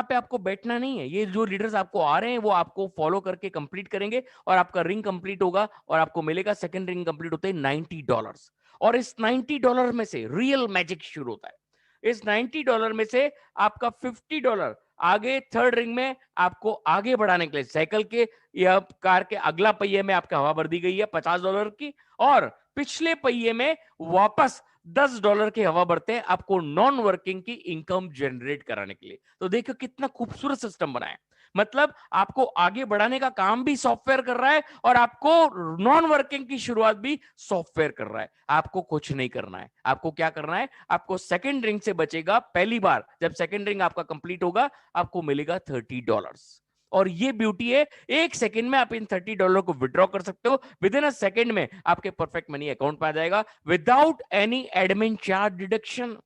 पे आपको बैठना नहीं है। ये जो लीडर्स आपको आ रहे हैं वो आपको फॉलो करके कंप्लीट करेंगे और आपका रिंग कंप्लीट होगा और आपको मिलेगा सेकंड रिंग कंप्लीट होते हैं $90। और इस $90 में से रियल मैजिक शुरू होता है। इस $90 में से आपका $50 आगे थर्ड रिंग में आपको आगे बढ़ाने के लिए साइकिल के या कार के अगला पहिए में आपका हवा भर दी गई है $50 की, और पिछले पहिए में वापस $10 की हवा भरते हैं आपको नॉन वर्किंग की इनकम जनरेट कराने के लिए। तो देखो कितना खूबसूरत सिस्टम बना है। मतलब आपको आगे बढ़ाने का काम भी सॉफ्टवेयर कर रहा है और आपको नॉन वर्किंग की शुरुआत भी सॉफ्टवेयर कर रहा है। आपको कुछ नहीं करना है। आपको क्या करना है? आपको सेकंड रिंग से बचेगा। पहली बार जब सेकंड रिंग आपका कंप्लीट होगा आपको मिलेगा $30। और ये ब्यूटी है, एक सेकंड में आप इन $30 को विड्रॉ कर सकते हो। विद इन अ सेकंड में आपके परफेक्ट मनी अकाउंट में आ जाएगा without any admin charge deduction.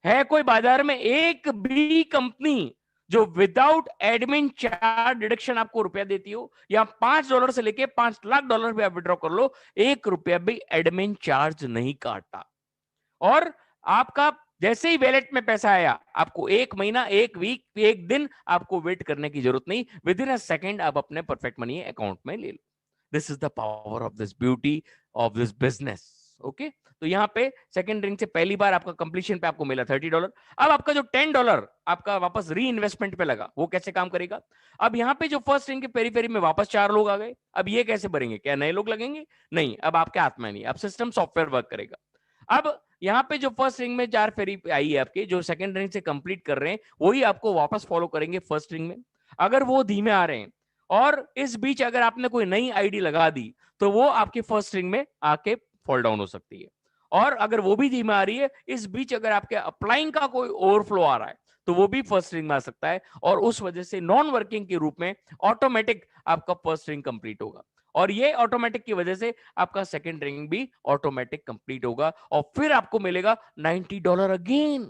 है कोई बाजार में एक भी कंपनी जो विदाउट एडमिन चार्ज डिडक्शन आपको रुपया देती हो? या $5 से लेके $5 लाख भी आप विड्रॉ कर लो, ₹1 भी एडमिन चार्ज नहीं काटता। और आपका जैसे ही वैलेट में पैसा आया आपको 1 महीना, 1 वीक, 1 दिन आपको वेट करने की जरूरत नहीं। विद इन अ सेकेंड आप अपने परफेक्ट मनी अकाउंट में ले लो। This is the power of this beauty of this business. Okay, तो यहाँ पे सेकंड रिंग से पहली बार आपका कंप्लीशन पे आपको मिला $30। अब आपका जो $10 आपका वापस री इन्वेस्टमेंट पे लगा वो कैसे काम करेगा? अब यहाँ पे जो फर्स्ट रिंग के पेरीफेरी में वापस 4 लोग आ गए। अब ये कैसे भरेंगे? क्या नए लोग लगेंगे? नहीं, अब आपके हाथ में नहीं, अब सिस्टम सॉफ्टवेयर वर्क करेगा। अब यहाँ पे जो फर्स्ट रिंग में 4 फेरी आई है आपके, जो सेकंड रिंग से कंप्लीट कर रहे हैं वही आपको वापस फॉलो करेंगे फर्स्ट रिंग में। अगर वो धीमे आ रहे हैं और इस बीच अगर आपने कोई नई आईडी लगा दी तो वो आपके फर्स्ट रिंग में आके फॉल डाउन हो सकती है। और अगर वो भी धीमे आ रही है, इस बीच अगर आपके अप्लाइंग का कोई ओवरफ्लो आ रहा है तो वो भी फर्स्ट रिंग में आ सकता है, और उस वजह से नॉन वर्किंग के रूप में ऑटोमेटिक आपका फर्स्ट रिंग कंप्लीट होगा। और ये ऑटोमेटिक की वजह से आपका सेकंड रिंग भी ऑटोमेटिक कंप्लीट होगा और फिर आपको मिलेगा $90 अगेन।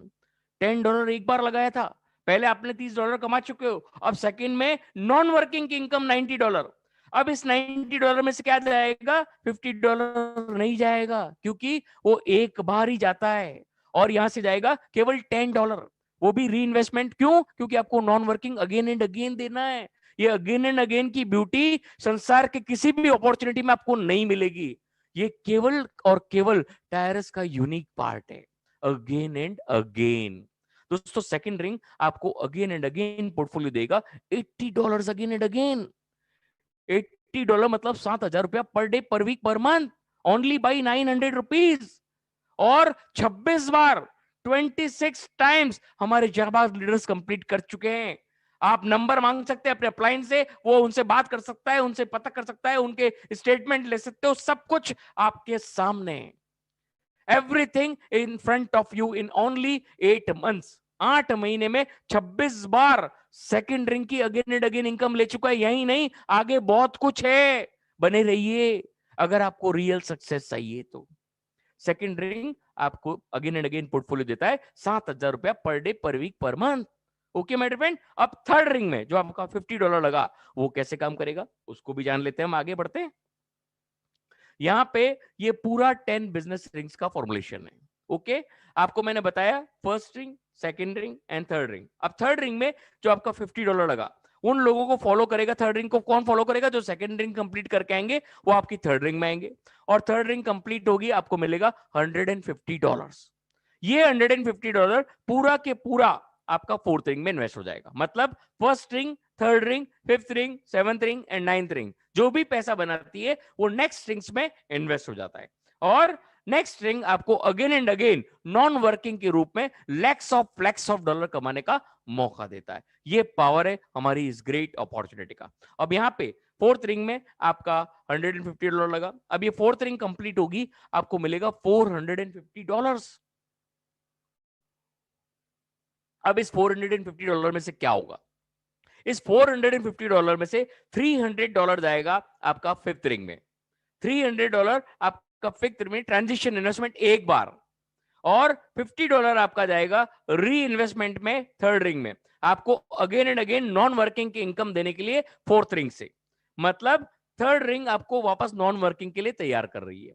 $10 एक बार लगाया था, पहले आपने $30 कमा चुके हो, अब सेकंड में नॉन वर्किंग की इनकम $90। अब इस $90 में से क्या जाएगा? $50 नहीं जाएगा, क्योंकि वो एक बार ही जाता है। और यहां से जाएगा केवल $10, वो भी री इन्वेस्टमेंट। क्यों? क्योंकि आपको non working again and again देना है। ये अगेन एंड अगेन की ब्यूटी संसार के किसी भी अपॉर्चुनिटी में आपको नहीं मिलेगी। ये केवल और केवल टायरस का यूनिक पार्ट है, अगेन एंड अगेन। दोस्तों सेकंड रिंग आपको अगेन एंड अगेन पोर्टफोलियो देगा $80 अगेन एंड अगेन। $80 मतलब ₹7,000 per day, per week, per month, only by ₹900। और 26 बार, 26 टाइम्स हमारे जाबाज लीडर्स कंप्लीट कर चुके हैं। आप नंबर मांग सकते हैं अपने अपलाइन से, वो उनसे बात कर सकता है, उनसे पता कर सकता है, उनके स्टेटमेंट ले सकते हो, सब कुछ आपके सामने। Everything in front of you in only 8 months. 8 महीने में 26 बार सेकंड रिंग की अगेन एंड अगेन इनकम ले चुका है। यही नहीं, आगे बहुत कुछ है। बने रहिए अगर आपको रियल सक्सेस चाहिए तो। सेकंड रिंग आपको अगेन एंड अगेन पोर्टफोलियो देता है ₹7,000 per day, per week, per month. Okay my friend. अब थर्ड रिंग में जो आपका $50 लगा, वो कैसे काम करेगा उसको भी जान लेते हैं। हम आगे बढ़ते हैं। यहां पे ये पूरा 10 बिजनेस रिंग्स का फॉर्मुलेशन है। ओके, आपको मैंने बताया first ring, second ring and third ring. अब थर्ड रिंग में जो आपका $50 लगा, उन लोगों को फॉलो करेगा। थर्ड रिंग को कौन फॉलो करेगा? जो सेकंड रिंग कंप्लीट करके आएंगे वो आपकी थर्ड रिंग में आएंगे, और थर्ड रिंग कंप्लीट होगी, आपको मिलेगा $150। ये $150 पूरा के पूरा आपका फोर्थ रिंग में इन्वेस्ट हो जाएगा। मतलब first ring, third ring, fifth ring, seventh ring and ninth ring जो भी पैसा बनाती है वो नेक्स्ट रिंग्स में इन्वेस्ट हो जाता है। और नेक्स्ट रिंग आपको again and again non working के रूप में फ्लैक्स ऑफ डॉलर कमाने का मौका देता है। ये पावर है हमारी इस ग्रेट अपॉर्चुनिटी का। अब यहां पे फोर्थ रिंग में आपका $150 लगा। अब ये फोर्थ रिंग कंप्लीट होगी, आपको मिलेगा $450। अब इस $450 में से क्या होगा? इस $450 में से $300 जाएगा आपका फिफ्थ रिंग में। $300 आपका फिफ्थ रिंग में ट्रांजिशन इन्वेस्टमेंट एक बार, और $50 आपका जाएगा री इन्वेस्टमेंट में थर्ड रिंग में, आपको again and again non working की इनकम देने के लिए फोर्थ रिंग से। मतलब थर्ड रिंग आपको वापस नॉन वर्किंग के लिए तैयार कर रही है।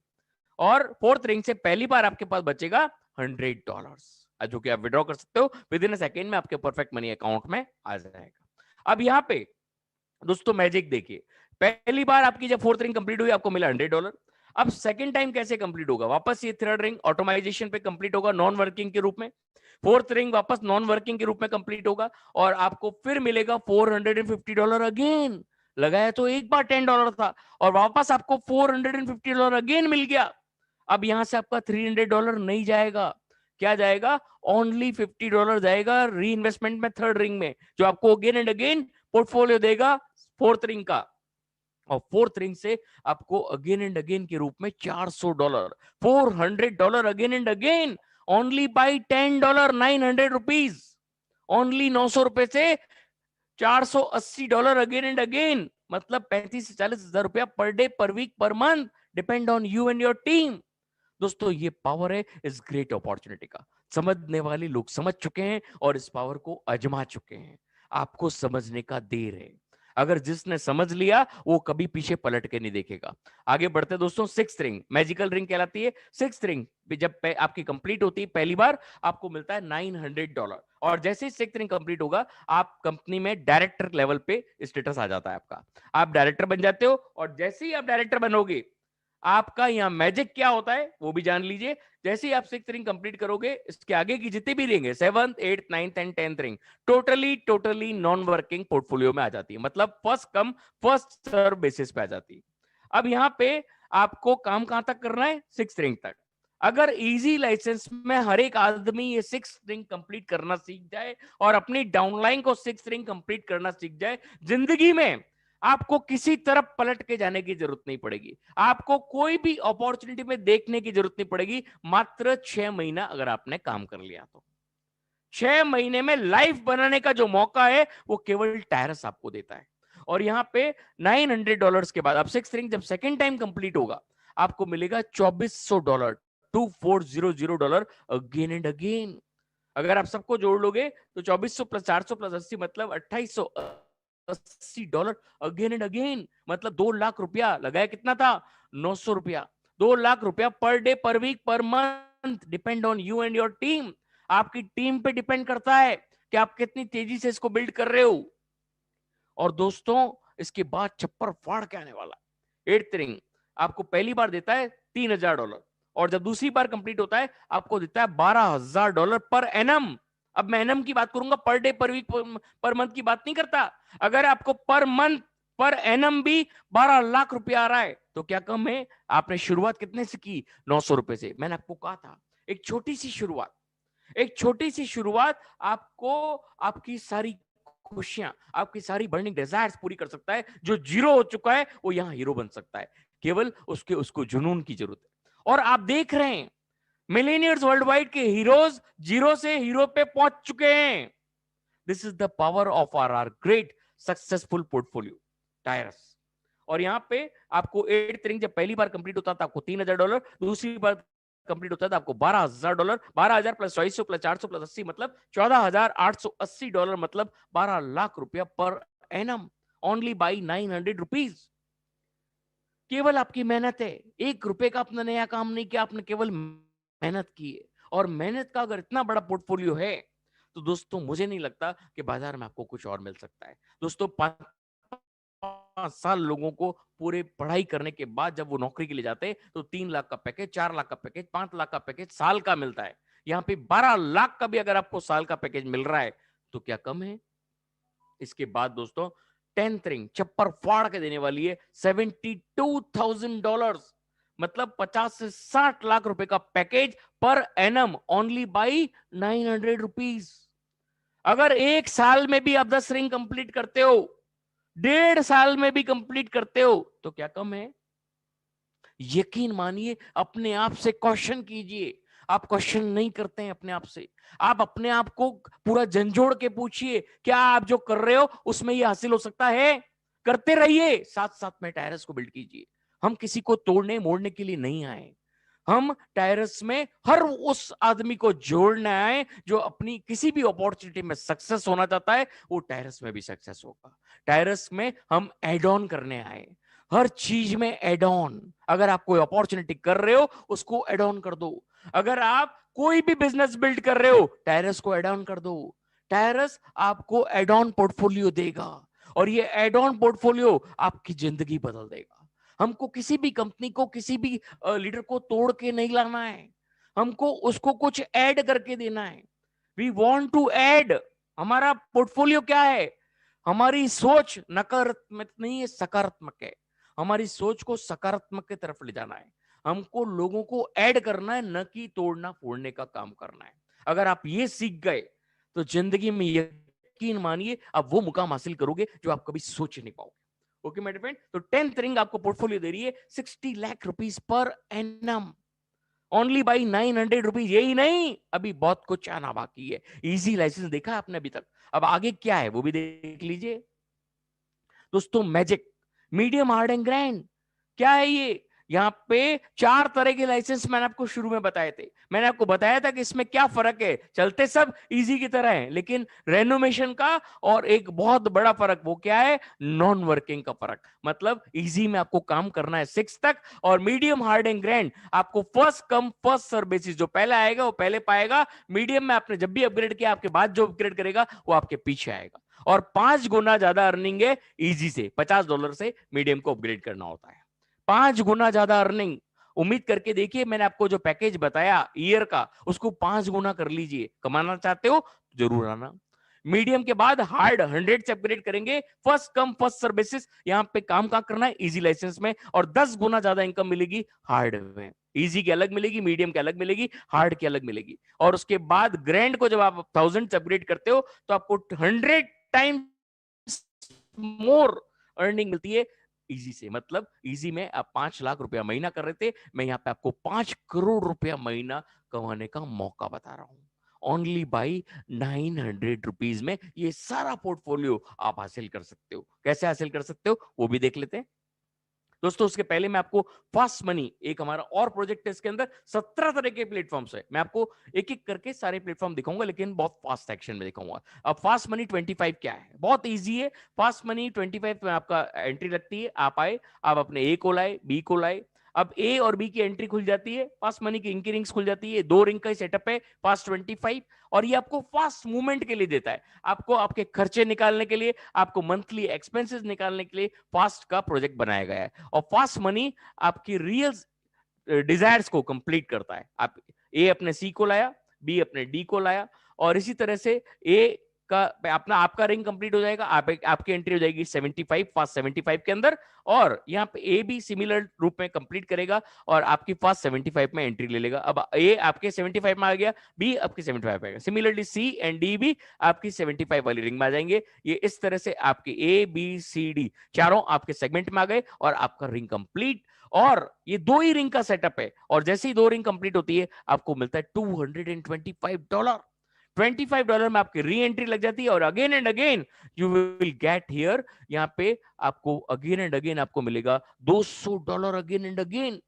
और फोर्थ रिंग से पहली बार आपके पास बचेगा $100, जो कि आप विड्रॉ कर सकते हो विद इन अ सेकेंड में, आपके परफेक्ट मनी अकाउंट में आ जाएगा। अब यहां पे दोस्तों मैजिक देखिए, पहली बार आपकी जब फोर्थ रिंग कंप्लीट हुई आपको मिला $100। अब सेकंड टाइम कैसे कंप्लीट होगा? वापस ये थर्ड रिंग ऑटोमाइजेशन पे कंप्लीट होगा नॉन वर्किंग के रूप में। फोर्थ रिंग वापस नॉन वर्किंग के रूप में कंप्लीट होगा, और आपको फिर मिलेगा $450 अगेन। लगाया तो एक बार $10 था, और वापस आपको $450 अगेन मिल गया। अब यहां से आपका $300 नहीं जाएगा, क्या जाएगा? ओनली $50 जाएगा री इन्वेस्टमेंट में थर्ड रिंग में, जो आपको अगेन एंड अगेन पोर्टफोलियो देगा फोर्थ रिंग का। और फोर्थ रिंग से आपको अगेन एंड अगेन के रूप में $400, $400 again and again, only by $10, ₹900। Only ₹900 से $480 अगेन एंड अगेन, मतलब 35 से 40 हजार रुपया पर day, per week, per month, depend on you and your team. दोस्तों ये पावर है इस ग्रेट अपॉर्चुनिटी का। समझने वाले लोग समझ चुके हैं और इस पावर को आजमा चुके हैं। आपको समझने का देर है। अगर जिसने समझ लिया वो कभी पीछे पलट के नहीं देखेगा। आगे बढ़ते दोस्तों, सिक्स्थ रिंग मैजिकल रिंग कहलाती है। सिक्स्थ रिंग जब आपकी कंप्लीट होती है पहली बार, आपको मिलता है $900, और जैसे ही सिक्स्थ रिंग कंप्लीट होगा आप कंपनी में डायरेक्टर लेवल पे स्टेटस आ जाता है आपका। आप डायरेक्टर बन जाते हो, और जैसे ही आप डायरेक्टर बनोगे, आपका यहां मैजिक क्या होता है वो भी जान लीजिए। जैसे ही आप सिक्स्थ रिंग कंप्लीट करोगे, इसके आगे की जितनी भी रिंग है, seventh, eighth, ninth and tenth ring, totally non working portfolio में आ जाती है। मतलब first come first serve basis पे आ जाती है। अब यहां पे आपको काम कहां तक करना है? सिक्स्थ रिंग तक। अगर इजी लाइसेंस में हर एक आदमी ये सिक्स्थ रिंग कंप्लीट करना सीख जाए और अपनी डाउनलाइन को सिक्स्थ रिंग कंप्लीट करना सीख जाए, जिंदगी में आपको किसी तरफ पलट के जाने की जरूरत नहीं पड़ेगी। आपको कोई भी अपॉर्चुनिटी में देखने की जरूरत नहीं पड़ेगी। मात्र 6 महीना अगर आपने काम कर लिया तो 6 महीने में लाइफ बनाने का जो मौका है वो केवल टायरस आपको देता है। और यहां पे $900 के बाद अब सिक्स रिंग जब सेकेंड टाइम कंप्लीट होगा, आपको मिलेगा $2400, $2400 अगेन एंड अगेन। अगर आप सबको जोड़ लोगे तो 2400 प्लस 400 प्लस 80 मतलब 2800 $280 अगेन एंड अगेन। मतलब 2 लाख रुपया लगाया, कितना था? 900 रुपया। 2 लाख रुपया पर day, per week, per month, depend on you and your team. आपकी टीम पे डिपेंड करता है कि आप कितनी तेजी से इसको बिल्ड कर रहे हो। और दोस्तों इसके बाद छप्पर फाड़ के आने वाला है। 8th रिंग आपको पहली बार देता है $3000, और जब दूसरी बार कंप्लीट होता है आपको देता है $12000 पर एनम। अब मैं एनम की बात करूंगा, पर day, per week, per month की बात नहीं करता। अगर आपको पर मंथ, पर एनम भी 12 लाख रुपया आ रहा है तो क्या कम है? आपने शुरुआत कितने से की? 900 रुपए से। मैंने आपको कहा था एक छोटी सी शुरुआत, एक छोटी सी शुरुआत आपको आपकी सारी खुशियां, आपकी सारी बर्निंग डिजायर्स पूरी कर सकता है। जो जीरो हो चुका है वो यहां हीरो बन सकता है, केवल उसको जुनून की जरूरत है। और आप देख रहे हैं मिलियनियर्स वर्ल्ड वाइड के हीरोज जीरो से हीरो पे पहुंच चुके हैं। This is the power of our great successful portfolio Tyrus. और यहां पे आपको 8th रिंग जब पहली बार कंप्लीट होता था आपको $3000, दूसरी बार कंप्लीट होता था आपको $12000। 12000 प्लस 2400 प्लस 400 प्लस 80 मतलब $14880, मतलब 12 लाख रुपया पर एनम, ओनली बाई ₹900। केवल आपकी मेहनत है। 1 रुपए का आपने नया काम नहीं किया, आपने केवल मेहनत की है। और मेहनत का अगर इतना बड़ा पोर्टफोलियो है तो दोस्तों मुझे नहीं लगता कि बाजार में आपको कुछ और मिल सकता है। दोस्तों 5 साल लोगों को पूरे पढ़ाई करने के बाद जब वो नौकरी के लिए जाते हैं तो 3 लाख का पैकेज, 4 लाख का पैकेज, 5 लाख का पैकेज साल का मिलता है। यहाँ पे 12 लाख का भी अगर आपको साल का पैकेज मिल रहा है तो क्या कम है? इसके बाद दोस्तों 10th रिंग चप्पर फाड़ के देने वाली है $72,000, मतलब 50 से 60 लाख रुपए का package per annum, only by ₹900। अगर 1 साल में भी आप 10 रिंग कंप्लीट करते हो, 1.5 साल में भी कंप्लीट करते हो तो क्या कम है? यकीन मानिए, अपने आप से क्वेश्चन कीजिए। आप क्वेश्चन नहीं करते हैं अपने आप से। आप अपने आप को पूरा झंझोड़ के पूछिए, क्या आप जो कर रहे हो उसमें ये हासिल हो सकता है? करते रहिए, साथ साथ में टायरस को बिल्ड कीजिए। हम किसी को तोड़ने मोड़ने के लिए नहीं आए। हम टायरस में हर उस आदमी को जोड़ने आए जो अपनी किसी भी अपॉर्चुनिटी में सक्सेस होना चाहता है, वो टायरस में भी सक्सेस होगा। टायरस में हम एड ऑन करने आए, हर चीज में एड ऑन। अगर आप कोई अपॉर्चुनिटी कर रहे हो उसको एड ऑन कर दो। अगर आप कोई भी बिजनेस बिल्ड कर रहे हो टायरस को एड ऑन कर दो। टायरस आपको एड ऑन पोर्टफोलियो देगा, और ये एड ऑन पोर्टफोलियो आपकी जिंदगी बदल देगा। हमको किसी भी कंपनी को, किसी भी लीडर को तोड़ के नहीं लाना है, हमको उसको कुछ ऐड करके देना है। We want to add. हमारा पोर्टफोलियो क्या है? हमारी सोच नकारात्मक नहीं है, सकारात्मक है। हमारी सोच को सकारात्मक की तरफ ले जाना है। हमको लोगों को ऐड करना है, न कि तोड़ना फोड़ने का काम करना है। अगर आप ये सीख गए तो जिंदगी में यकीन मानिए आप वो मुकाम हासिल करोगे जो आप कभी सोच नहीं पाओगे। ओके माय फ्रेंड, तो 10th रिंग आपको पोर्टफोलियो दे रही है 60 lakh rupees per annum, only by ₹900। यही नहीं, अभी बहुत कुछ आना बाकी है। इजी लाइसेंस देखा है आपने अभी तक, अब आगे क्या है वो भी देख लीजिए। दोस्तों magic, medium, hard and grand, क्या है ये? यहाँ पे 4 तरह के लाइसेंस मैंने आपको शुरू में बताए थे। मैंने आपको बताया था कि इसमें क्या फर्क है। चलते सब इजी की तरह है, लेकिन रेनोवेशन का और एक बहुत बड़ा फर्क, वो क्या है? नॉन वर्किंग का फर्क। मतलब इजी में आपको काम करना है 6 तक, और मीडियम, हार्ड एंड ग्रैंड आपको first come first serve basis, जो पहले आएगा वो पहले पाएगा। मीडियम में आपने जब भी अपग्रेड किया, आपके बाद जो अपग्रेड करेगा वो आपके पीछे आएगा। और 5 गुना ज्यादा अर्निंग है इजी से। $50 से मीडियम को अपग्रेड करना होता है। 5 गुना ज्यादा अर्निंग। उम्मीद करके देखिए, मैंने आपको जो पैकेज बताया ईयर का, उसको 5 गुना कर लीजिए। कमाना चाहते हो जरूर आना। मीडियम के बाद हार्ड 100 से अपग्रेड करेंगे, फर्स्ट कम फर्स्ट सर्विसेज। यहां पे काम कहां करना है? इजी लाइसेंस में। और 10 गुना ज्यादा इनकम मिलेगी हार्ड में। इजी की अलग मिलेगी, मीडियम की अलग मिलेगी, हार्ड की अलग मिलेगी। और उसके बाद ग्रैंड को जब आप 1000 से अपग्रेड करते हो तो आपको 100 टाइम्स मोर अर्निंग मिलती है इजी से। मतलब इजी में आप 5 लाख रुपया महीना कर रहे थे, मैं यहाँ पे आपको 5 करोड़ रुपया महीना कमाने का मौका बता रहा हूं। ओनली बाई ₹900 में ये सारा पोर्टफोलियो आप हासिल कर सकते हो। कैसे हासिल कर सकते हो वो भी देख लेते हैं। दोस्तों उसके पहले मैं आपको फास्ट मनी, एक हमारा और प्रोजेक्ट है, इसके अंदर 17 तरह के प्लेटफॉर्म्स है। मैं आपको एक एक करके सारे प्लेटफॉर्म दिखाऊंगा, लेकिन बहुत फास्ट सेक्शन में दिखाऊंगा। अब फास्ट मनी 25 क्या है, बहुत इजी है। फास्ट मनी 25 में आपका एंट्री लगती है, आप आए, आप अपने ए को लाए, बी को लाए, अब ए और बी की एंट्री खुल जाती है, फास्ट मनी की इनकी रिंग्स खुल जाती है, 2 रिंग का सेटअप है फास्ट 25। और ये आपको फास्ट मूवमेंट के लिए देता है, आपको आपके खर्चे निकालने के लिए, आपको मंथली एक्सपेंसेस निकालने के लिए फास्ट का प्रोजेक्ट बनाया गया है। और फास्ट मनी आपकी रियल डिजायर्स को कंप्लीट करता है। आप ए अपने सी को लाया, बी अपने डी को लाया, और इसी तरह से ए का अपना आपका रिंग कंप्लीट हो जाएगा, आपकी एंट्री हो जाएगी 75 फास्ट 75 के अंदर, और यहाँ पे ए भी सिमिलर रूप में कंप्लीट करेगा और आपकी फास्ट 75 में एंट्री ले लेगा। अब ए आपके 75 में आ गया, बी आपके 75 में आ गया, सिमिलरली सी एंड डी भी आपकी 75 वाली रिंग में आ जाएंगे। ये इस तरह से आपके ए बी सी डी चारों आपके सेगमेंट में आ गए और आपका रिंग कंप्लीट। और ये 2 ही रिंग का सेटअप है, और जैसे ही 2 रिंग कंप्लीट होती है आपको मिलता है $225। $25 में आपकी री एंट्री लग जाती है, और again and again you will get here, यहाँ पे आपको अगेन एंड अगेन आपको मिलेगा $200 again and again,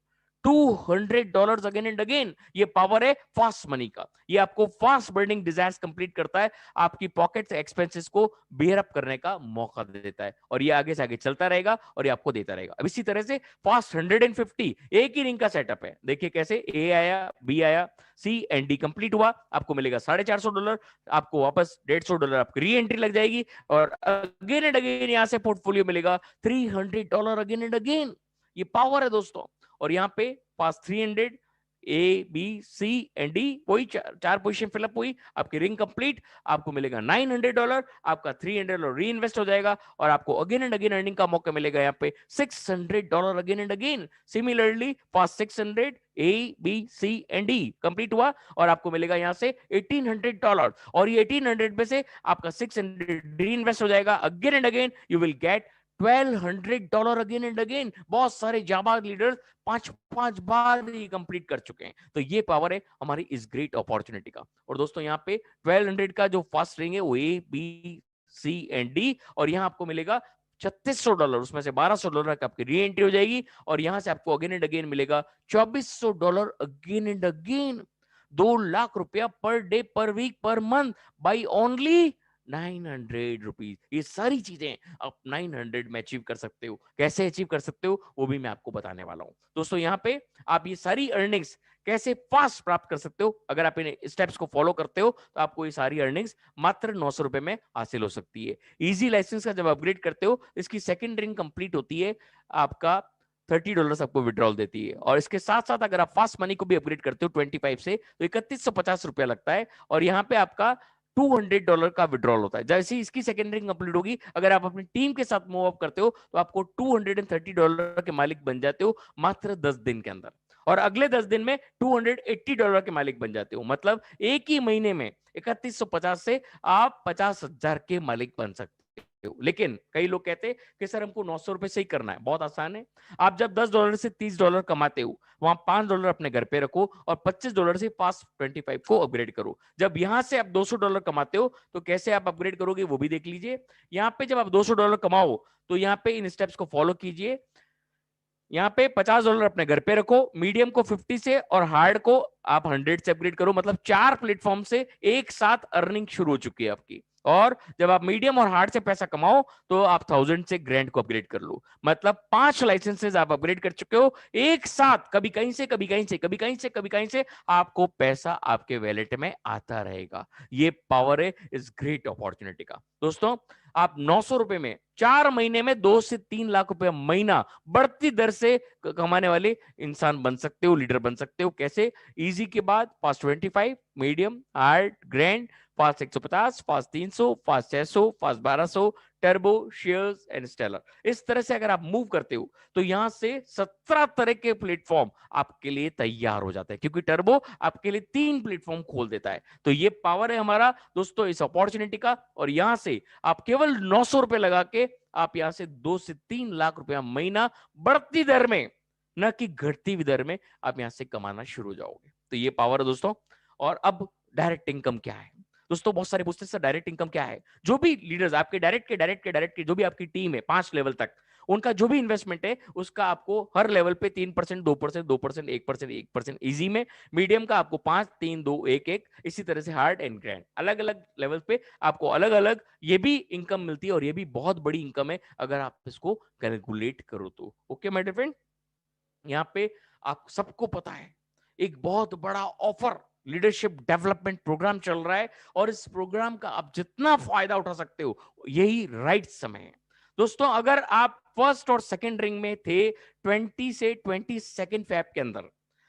$200 again and again. ये पावर है फास्ट मनी का, ये आपको फास्ट बर्निंग डिजायर्स कंप्लीट करता है, आपकी पॉकेट एक्सपेंसेस को बेयर अप करने का मौका देता है, और ये आगे से आगे चलता रहेगा और ये आपको देता रहेगा। अब इसी तरह से फास्ट 150 एक ही रिंग का सेटअप है, देखिए कैसे, ए आया, बी आया, सी एंड डी कंप्लीट हुआ, आपको मिलेगा $450, आपको वापस $150 आपकी री एंट्री लग जाएगी, और अगेन एंड अगेन यहां से पोर्टफोलियो मिलेगा $300 अगेन एंड अगेन। ये पावर है दोस्तों। और यहाँ पे pass 300, A B C and D, वही चार पोजीशन फिलअप हुई, आपकी रिंग कंप्लीट, आपको मिलेगा $900, आपका $300 री इन्वेस्ट हो जाएगा, और आपको अगेन एंड अगेन अर्निंग का मौका मिलेगा यहाँ पे $600 again and again. Similarly pass 600, A B C and D complete हुआ, और आपको मिलेगा यहाँ से $1800, और ये 1800 में से आपका 600 री इन्वेस्ट हो जाएगा, again and again you will get $1200 again and again. बहुत सारे जाबाज लीडर्स 5-5 बार ये कंप्लीट कर चुके हैं। तो ये पावर है हमारी इस ग्रेट अपॉर्चुनिटी का। और दोस्तों यहाँ पे 1200 का जो फर्स्ट रिंग है वो A B C and D, और यहाँ आपको मिलेगा $3600, उसमें से $1200 का आपकी री एंट्री हो जाएगी, और यहां से आपको अगेन एंड अगेन मिलेगा $2400 अगेन एंड अगेन। 2 लाख रुपया पर day per week per month by only ₹900। ये सारी चीजें आप 900 में अचीव कर सकते हो। कैसे अचीव कर सकते हो वो भी मैं आपको बताने वाला हूं। दोस्तों यहाँ पे आप ये सारी अर्निंग्स कैसे फास्ट प्राप्त कर सकते हो, अगर आप इन स्टेप्स को फॉलो करते हो तो आपको ये सारी अर्निंग्स मात्र ₹900 में हासिल हो सकती है। इजी लाइसेंस का जब अपग्रेड करते हो, इसकी सेकंड रिंग कंप्लीट होती है, आपका $30 आपको विड्रॉल देती है। और इसके साथ साथ अगर आप फास्ट मनी को भी अपग्रेड करते हो 25 से, तो ₹3150 लगता है, और यहाँ पे आपका $200 का विड्रॉल होता है। जैसे ही इसकी सेकेंड रिंग कंप्लीट होगी, अगर आप अपनी टीम के साथ मूव अप करते हो तो आपको $230 के मालिक बन जाते हो मात्र 10 दिन के अंदर, और अगले 10 दिन में $280 के मालिक बन जाते हो। मतलब एक ही महीने में 3150 से आप 50,000 के मालिक बन सकते हो। लेकिन कई लोग कहते हैं कि सर हमको ₹900 से ही करना है। बहुत आसान है। आप जब $10 से $30 कमाते हो, वहां $5 अपने घर पे रखो और $25 से फास्ट 25 को अपग्रेड करो। जब यहां से आप $200 कमाते हो तो कैसे आप अपग्रेड करोगे वो भी देख लीजिए। यहाँ पे जब आप $200 कमाओ तो यहाँ पे इन स्टेप्स को फॉलो कीजिए। यहाँ पे $50 अपने घर पे रखो, मीडियम को 50 से और हार्ड को आप 100 से अपग्रेड करो। मतलब 4 प्लेटफॉर्म से एक साथ अर्निंग शुरू हो चुकी है आपकी। और जब आप मीडियम और हार्ड से पैसा कमाओ तो आप 1000 से ग्रैंड को अपग्रेड कर लो। मतलब 5 लाइसेंसेस आप अपग्रेड कर चुके हो एक साथ, कभी कहीं से कभी कहीं से कभी कहीं से कभी कहीं से आपको पैसा आपके वैलेट में आता रहेगा। ये पावर है इस ग्रेट अपॉर्चुनिटी का। दोस्तों आप ₹900 में 4 महीने में 2 से 3 लाख रुपए महीना बढ़ती दर से कमाने वाले इंसान बन सकते हो, लीडर बन सकते हो। कैसे? इजी के बाद fast 25, medium, hard, grand, fast 150, fast 300, fast 600, fast 1200, turbo, shares and stellar. इस तरह से अगर आप मूव करते हो तो यहां से 17 तरह के प्लेटफॉर्म आपके लिए तैयार हो जाते हैं, क्योंकि टर्बो आपके लिए 3 प्लेटफॉर्म खोल देता है। तो ये पावर है हमारा दोस्तों इस अपॉर्चुनिटी का। और यहां से आप केवल ₹900 लगा के आप यहां से 2 से 3 लाख रुपया महीना बढ़ती दर में, न कि घटती हुई दर में, आप यहां से कमाना शुरू हो जाओगे। तो ये पावर है दोस्तों। और अब डायरेक्ट इनकम क्या है दोस्तों? बहुत सारे पूछते हैं सर डायरेक्ट इनकम क्या है। जो भी लीडर्स आपके डायरेक्ट के जो भी आपकी टीम है 5 लेवल तक, उनका जो भी इन्वेस्टमेंट है उसका आपको हर लेवल पे 3%, 2%, 2%, 1%, 1% इजी में, मीडियम का आपको 5, 3, 2, 1, 1, इसी तरह से हार्ड एंड ग्रैंड अलग अलग लेवल पे आपको अलग अलग ये भी इनकम मिलती है, और ये भी बहुत बड़ी इनकम है अगर आप इसको कैलकुलेट करो तो। ओके माय डियर फ्रेंड, यहाँ पे आप सबको पता है एक बहुत बड़ा ऑफर लीडरशिप डेवलपमेंट प्रोग्राम चल रहा है, और इस प्रोग्राम का आप जितना फायदा उठा सकते हो यही राइट समय है दोस्तों। अगर आप फर्स्ट और सेकंड रिंग में थे 20 से 22 फेब के अंदर,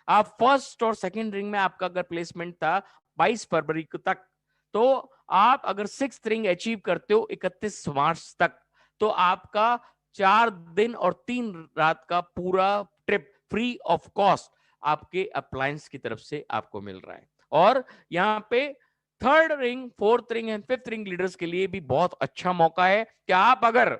आप फर्स्ट और सेकंड रिंग में आपका अगर प्लेसमेंट था 22 फरवरी तक, तो आप अगर सिक्स रिंग अचीव करते हो 31 मार्च तक, तो आपका 4 दिन और 3 रात का पूरा ट्रिप फ्री ऑफ कॉस्ट आपके अप्लायंस की तरफ से आपको मिल रहा है। और यहाँ पे third ring, fourth ring and fifth ring leaders के लिए भी बहुत अच्छा मौका है कि आप अगर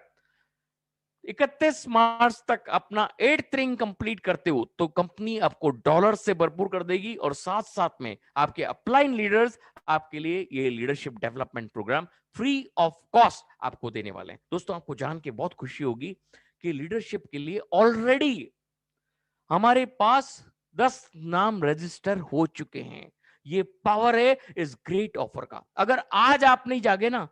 31 मार्च तक अपना 8th रिंग कंप्लीट करते हो तो कंपनी आपको डॉलर से भरपूर कर देगी, और साथ साथ में आपके अपलाइन लीडर्स आपके लिए ये leadership development program free of cost आपको देने वाले हैं। दोस्तों आपको जान के बहुत खुशी होगी कि लीडरशिप के लिए ऑलरेडी हमारे पास 10 नाम रजिस्टर हो चुके हैं। ये पावर है इस ग्रेट ऑफर का। अगर आज आप नहीं जागे ना,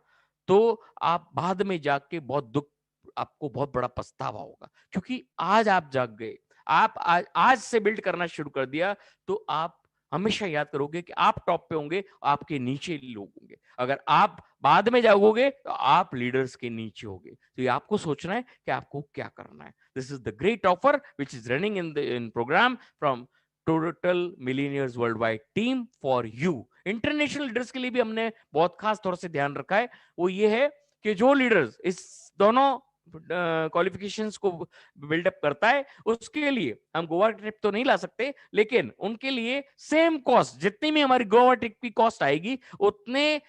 तो आप बाद में जाग के बहुत दुख, आपको बहुत बड़ा पछतावा होगा, क्योंकि आज आप जाग गए, आप आज से बिल्ड करना शुरू कर दिया, तो आप हमेशा याद करोगे कि आप टॉप पे होंगे, आपके नीचे लोग होंगे। अगर आप बाद में जागोगे तो आप लीडर्स के नीचे होंगे। तो ये आपको सोचना है कि आपको क्या करना है। This is the great offer which is running in program from total millionaires world wide team for you. International leaders के लिए भी हमने बहुत खास तौर से ध्यान रखा है, वो ये है कि जो लीडर्स इस दोनों क्वालिफिकेशंस को बिल्डअप करता है, उसके लिए हम गोवा ट्रिप तो नहीं ला सकते, लेकिन उनके लिए सेम कॉस्ट, जितनी भी हमारी गोवा ट्रिप की कॉस्ट आएगी, उतने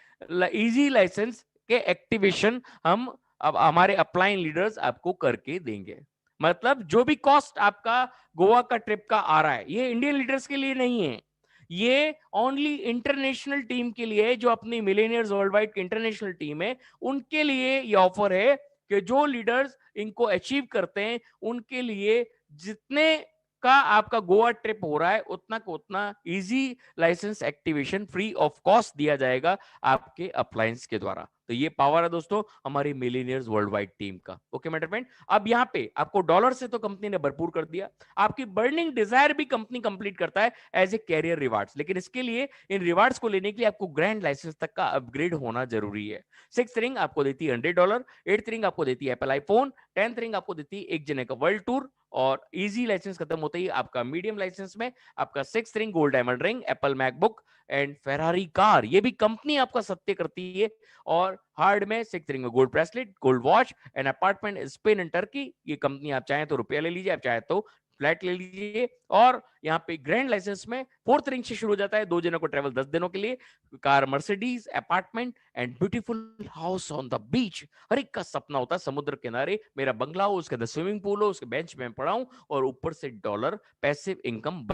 इजी लाइसेंस के एक्टिवेशन हम अब हमारे अपलाइन लीडर्स आपको करके देंगे। मतलब जो भी कॉस्ट आपका गोवा का ट्रिप का आ रहा है, ये इंडियन लीडर्स के लिए नहीं है, ये ओनली इंटरनेशनल टीम के लिए, जो अपनी मिलेनियर्स वर्ल्ड वाइड की इंटरनेशनल टीम है, उनके लिए ये ऑफर है कि जो लीडर्स इनको अचीव करते हैं, उनके लिए जितने का आपका गोवा ट्रिप हो रहा है, उतना को उतना easy license activation free of cost दिया जाएगा आपके अप्लायंस के द्वारा। तो ये पावर है दोस्तों हमारी मिलीनियर्स वर्ल्ड वाइड टीम का। ओके मेरे फ्रेंड, अब यहाँ पे आपको डॉलर से तो कंपनी ने भरपूर कर दिया, आपकी बर्निंग डिजायर भी कंपनी कंप्लीट करता है एज ए कैरियर रिवार्ड्स, लेकिन इसके लिए इन रिवार्ड्स को लेने के लिए आपको ग्रैंड लाइसेंस तक का अपग्रेड होना जरूरी है। सिक्स रिंग आपको देती है $100, 8th रिंग आपको देती है एप्पल आईफोन, 10th रिंग आपको देती है एक जने का वर्ल्ड टूर, और इजी लाइसेंस खत्म होते ही आपका मीडियम लाइसेंस में आपका 6th ring gold diamond ring, Apple MacBook and Ferrari car, ये भी कंपनी आपका सत्य करती है। और हार्ड में 6th रिंग में gold bracelet, gold watch and apartment Spain and Turkey, ये कंपनी आप चाहें तो रुपया ले लीजिए, आप चाहे तो फ्लैट ले लीजिए। और यहाँ पे ग्रैंड लाइसेंस में 4th रिंग से शुरू हो जाता है 2 जनों को ट्रेवल 10 दिनों के लिए, car Mercedes, apartment and beautiful house on the beach. हर एक का सपना होता है समुद्र किनारे मेरा बंगला हो, उसके अंदर स्विमिंग पूल हो, उसके बेंच में पड़ा हूं और ऊपर से डॉलर पैसिव इनकम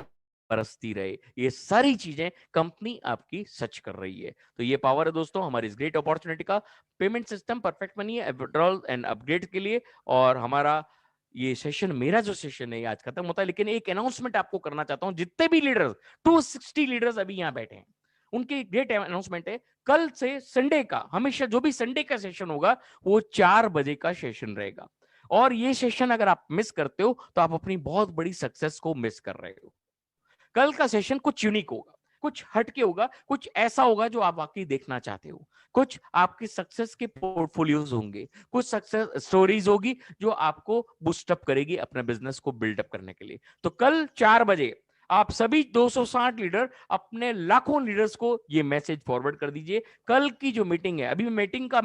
बरसती रहे। ये सारी चीजें कंपनी आपकी सच कर रही है। तो ये पावर है दोस्तों हमारी इस ग्रेट अपॉर्चुनिटी का। पेमेंट सिस्टम परफेक्ट बनी है विड्रॉल एंड अपग्रेड के लिए। और हमारा ये सेशन, मेरा जो सेशन है आज खत्म होता है, लेकिन एक अनाउंसमेंट आपको करना चाहता हूं। जितने भी लीडर्स 260 लीडर्स अभी यहां बैठे हैं, उनकी ग्रेट अनाउंसमेंट है। कल से संडे का, हमेशा जो भी संडे का सेशन होगा वो 4 बजे का सेशन रहेगा। और ये सेशन अगर आप मिस करते हो तो आप अपनी बहुत बड़ी सक्सेस को मिस कर रहे हो। कल का सेशन कुछ यूनिक होगा, कुछ हटके होगा, कुछ ऐसा होगा जो आप वाकई देखना चाहते हो। कुछ आपकी सक्सेस के पोर्टफोलियोज होंगे, कुछ सक्सेस स्टोरीज होगी जो आपको बूस्टअप करेगी अपने बिजनेस को बिल्डअप करने के लिए। तो कल 4 बजे आप सभी 260 लीडर अपने लाखों लीडर्स को ये मैसेज फॉरवर्ड कर दीजिए। कल की जो मीटिंग है, अभी मीटिंग का